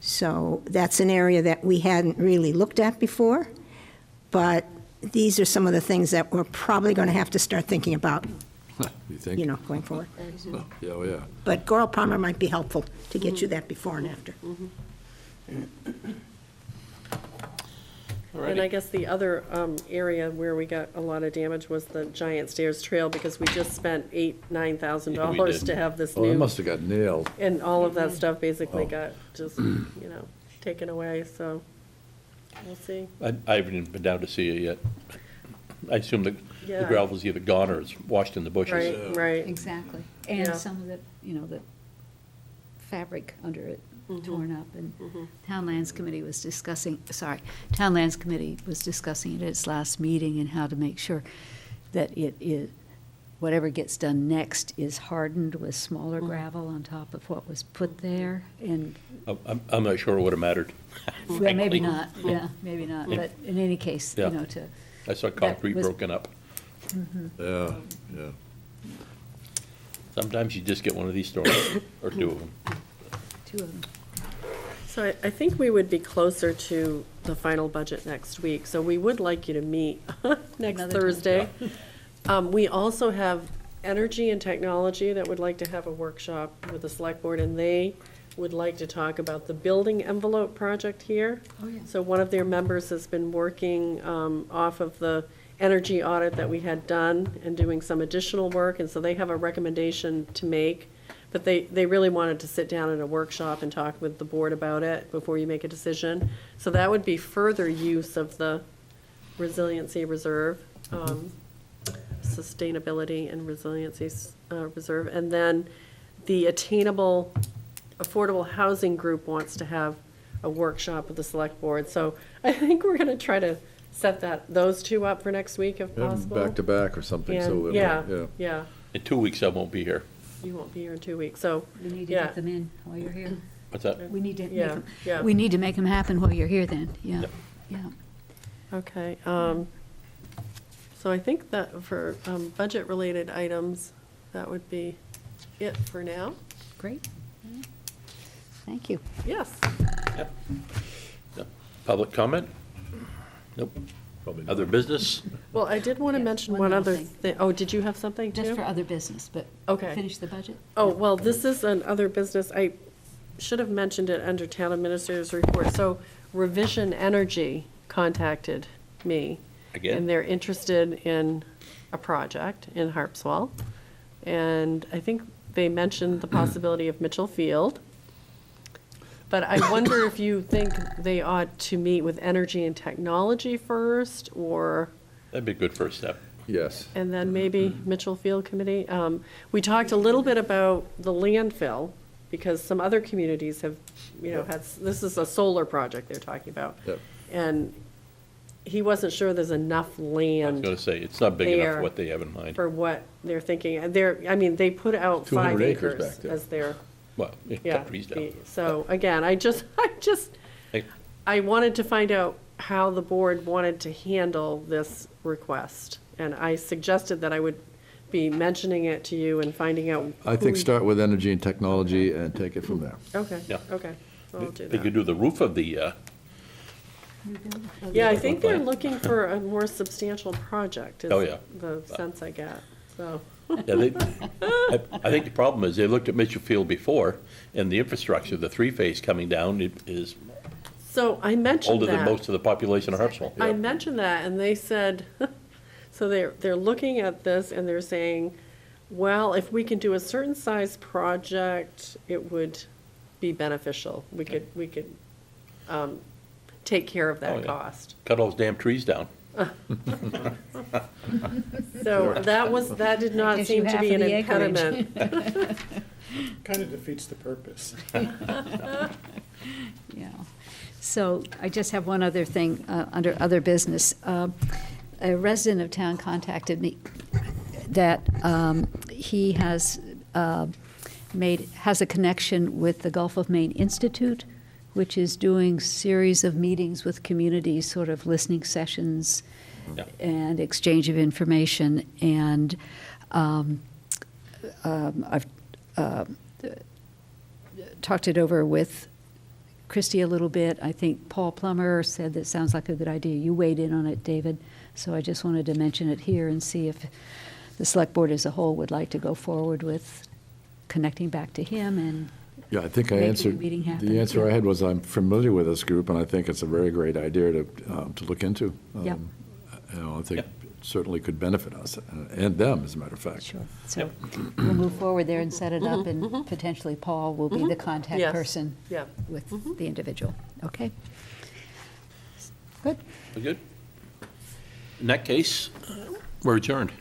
So that's an area that we hadn't really looked at before, but these are some of the things that we're probably going to have to start thinking about, You think? going forward. Yeah, oh, yeah. But Goral Palmer might be helpful to get you that before and after. And I guess the other area where we got a lot of damage was the Giant Stairs Trail, because we just spent $9,000 Yeah, we did. to have this Oh, it new, must have got nailed. and all of that stuff basically Oh. got just, taken away, so we'll see. I haven't been down to see it yet. I assume the Yeah. gravel's either gone or it's washed in the bushes. Right, right. Exactly. Yeah. And some of the, the fabric under it torn up. And Town Lands Committee was discussing it at its last meeting, and how to make sure that whatever gets done next is hardened with smaller gravel on top of what was put there. And, I'm not sure it would have mattered. well, maybe frankly. not, yeah, maybe not. But in any case, Yeah. to, I saw concrete was- broken up. Yeah, yeah. Sometimes you just get one of these stories, or two of them. two of them. So I think we would be closer to the final budget next week, so we would like you to meet next Another time. Thursday. We also have Energy and Technology that would like to have a workshop with the select board, and they would like to talk about the building envelope project here. Oh, yeah. So one of their members has been working off of the energy audit that we had done and doing some additional work, and so they have a recommendation to make. But they really wanted to sit down at a workshop and talk with the board about it before you make a decision. So that would be further use of the resiliency reserve, sustainability and resiliency reserve. And then the attainable, affordable housing group wants to have a workshop with the select board. So I think we're gonna try to set those two up for next week if Have them possible. back to back or something, so. And, it yeah, won't- yeah, In 2 weeks, I won't be here. you won't be here in 2 weeks, so, We need to Yeah. get them in while you're here. What's that? We need to make Yeah, them, yeah. we need to make them happen while you're here then, yeah, Yep. yeah. okay. So So I think that for budget-related items, that would be it for now. Great. Thank you. Yes. Yep. Yep. Public comment? Nope. Other business? Well, I did want to Yes, mention one one little other thing. thing. Oh, did you have something too? Just for other business, but Okay. finish the budget? Oh, well, this is an other business. I should have mentioned it under Town Administrator's report. So Revision Energy contacted me. Again? And they're interested in a project in Harpswell. And I think they mentioned the possibility of Mitchell Field. But I wonder if you think they ought to meet with Energy and Technology first, or, That'd be a good first step. Yes. and then maybe Mitchell Field Committee. We talked a little bit about the landfill, because some other communities have, had, this is a solar project they're talking about. Yep. And he wasn't sure there's enough I was land gonna say, it's not big enough There. for what they have in mind. for what they're thinking. And they put out 200 5 acres acres back there. as their, Well, yeah, yeah. cut trees down. So again, I wanted to find out how the board wanted to handle this request. And I suggested that I would be mentioning it to you and finding out. I think who- start with energy and technology and take it from there. Okay, Yeah. okay, so I'll do They could that. do the roof of the, Yeah, I think they're Fine. looking for a more substantial project, is Oh, yeah. the sense I get, so. yeah, I think the problem is, they looked at Mitchell Field before, and the infrastructure, the three-phase coming down, it is So I mentioned older than that. most of the population of Harpswell. I mentioned that, and they said, so they're looking at this and they're saying, well, if we can do a certain size project, it would be beneficial. We could take care of Oh, that yeah. cost. Cut all those damn trees down. So that did not Gives seem you to be half an of the acreage. impediment. Kind of defeats the purpose. Yeah. So I just have one other thing, under other business. A resident of town contacted me that he has has a connection with the Gulf of Maine Institute, which is doing series of meetings with communities, sort of listening sessions Yeah. and exchange of information. And I've talked it over with Christie a little bit. I think Paul Plummer said that sounds like a good idea. You weighed in on it, David. So I just wanted to mention it here and see if the select board as a whole would like to go forward with connecting back to him and Yeah, I think I Making the answered, meeting happen, the answer yeah. I had was I'm familiar with this group, and I think it's a very great idea to look into. Yep. I think Yep. it certainly could benefit us, and them, as a matter of fact. Sure. So we'll move forward there and set it up, and potentially Paul will be the contact Yes. person Yeah. with the individual. Okay? Good. We good? In that case, we're adjourned.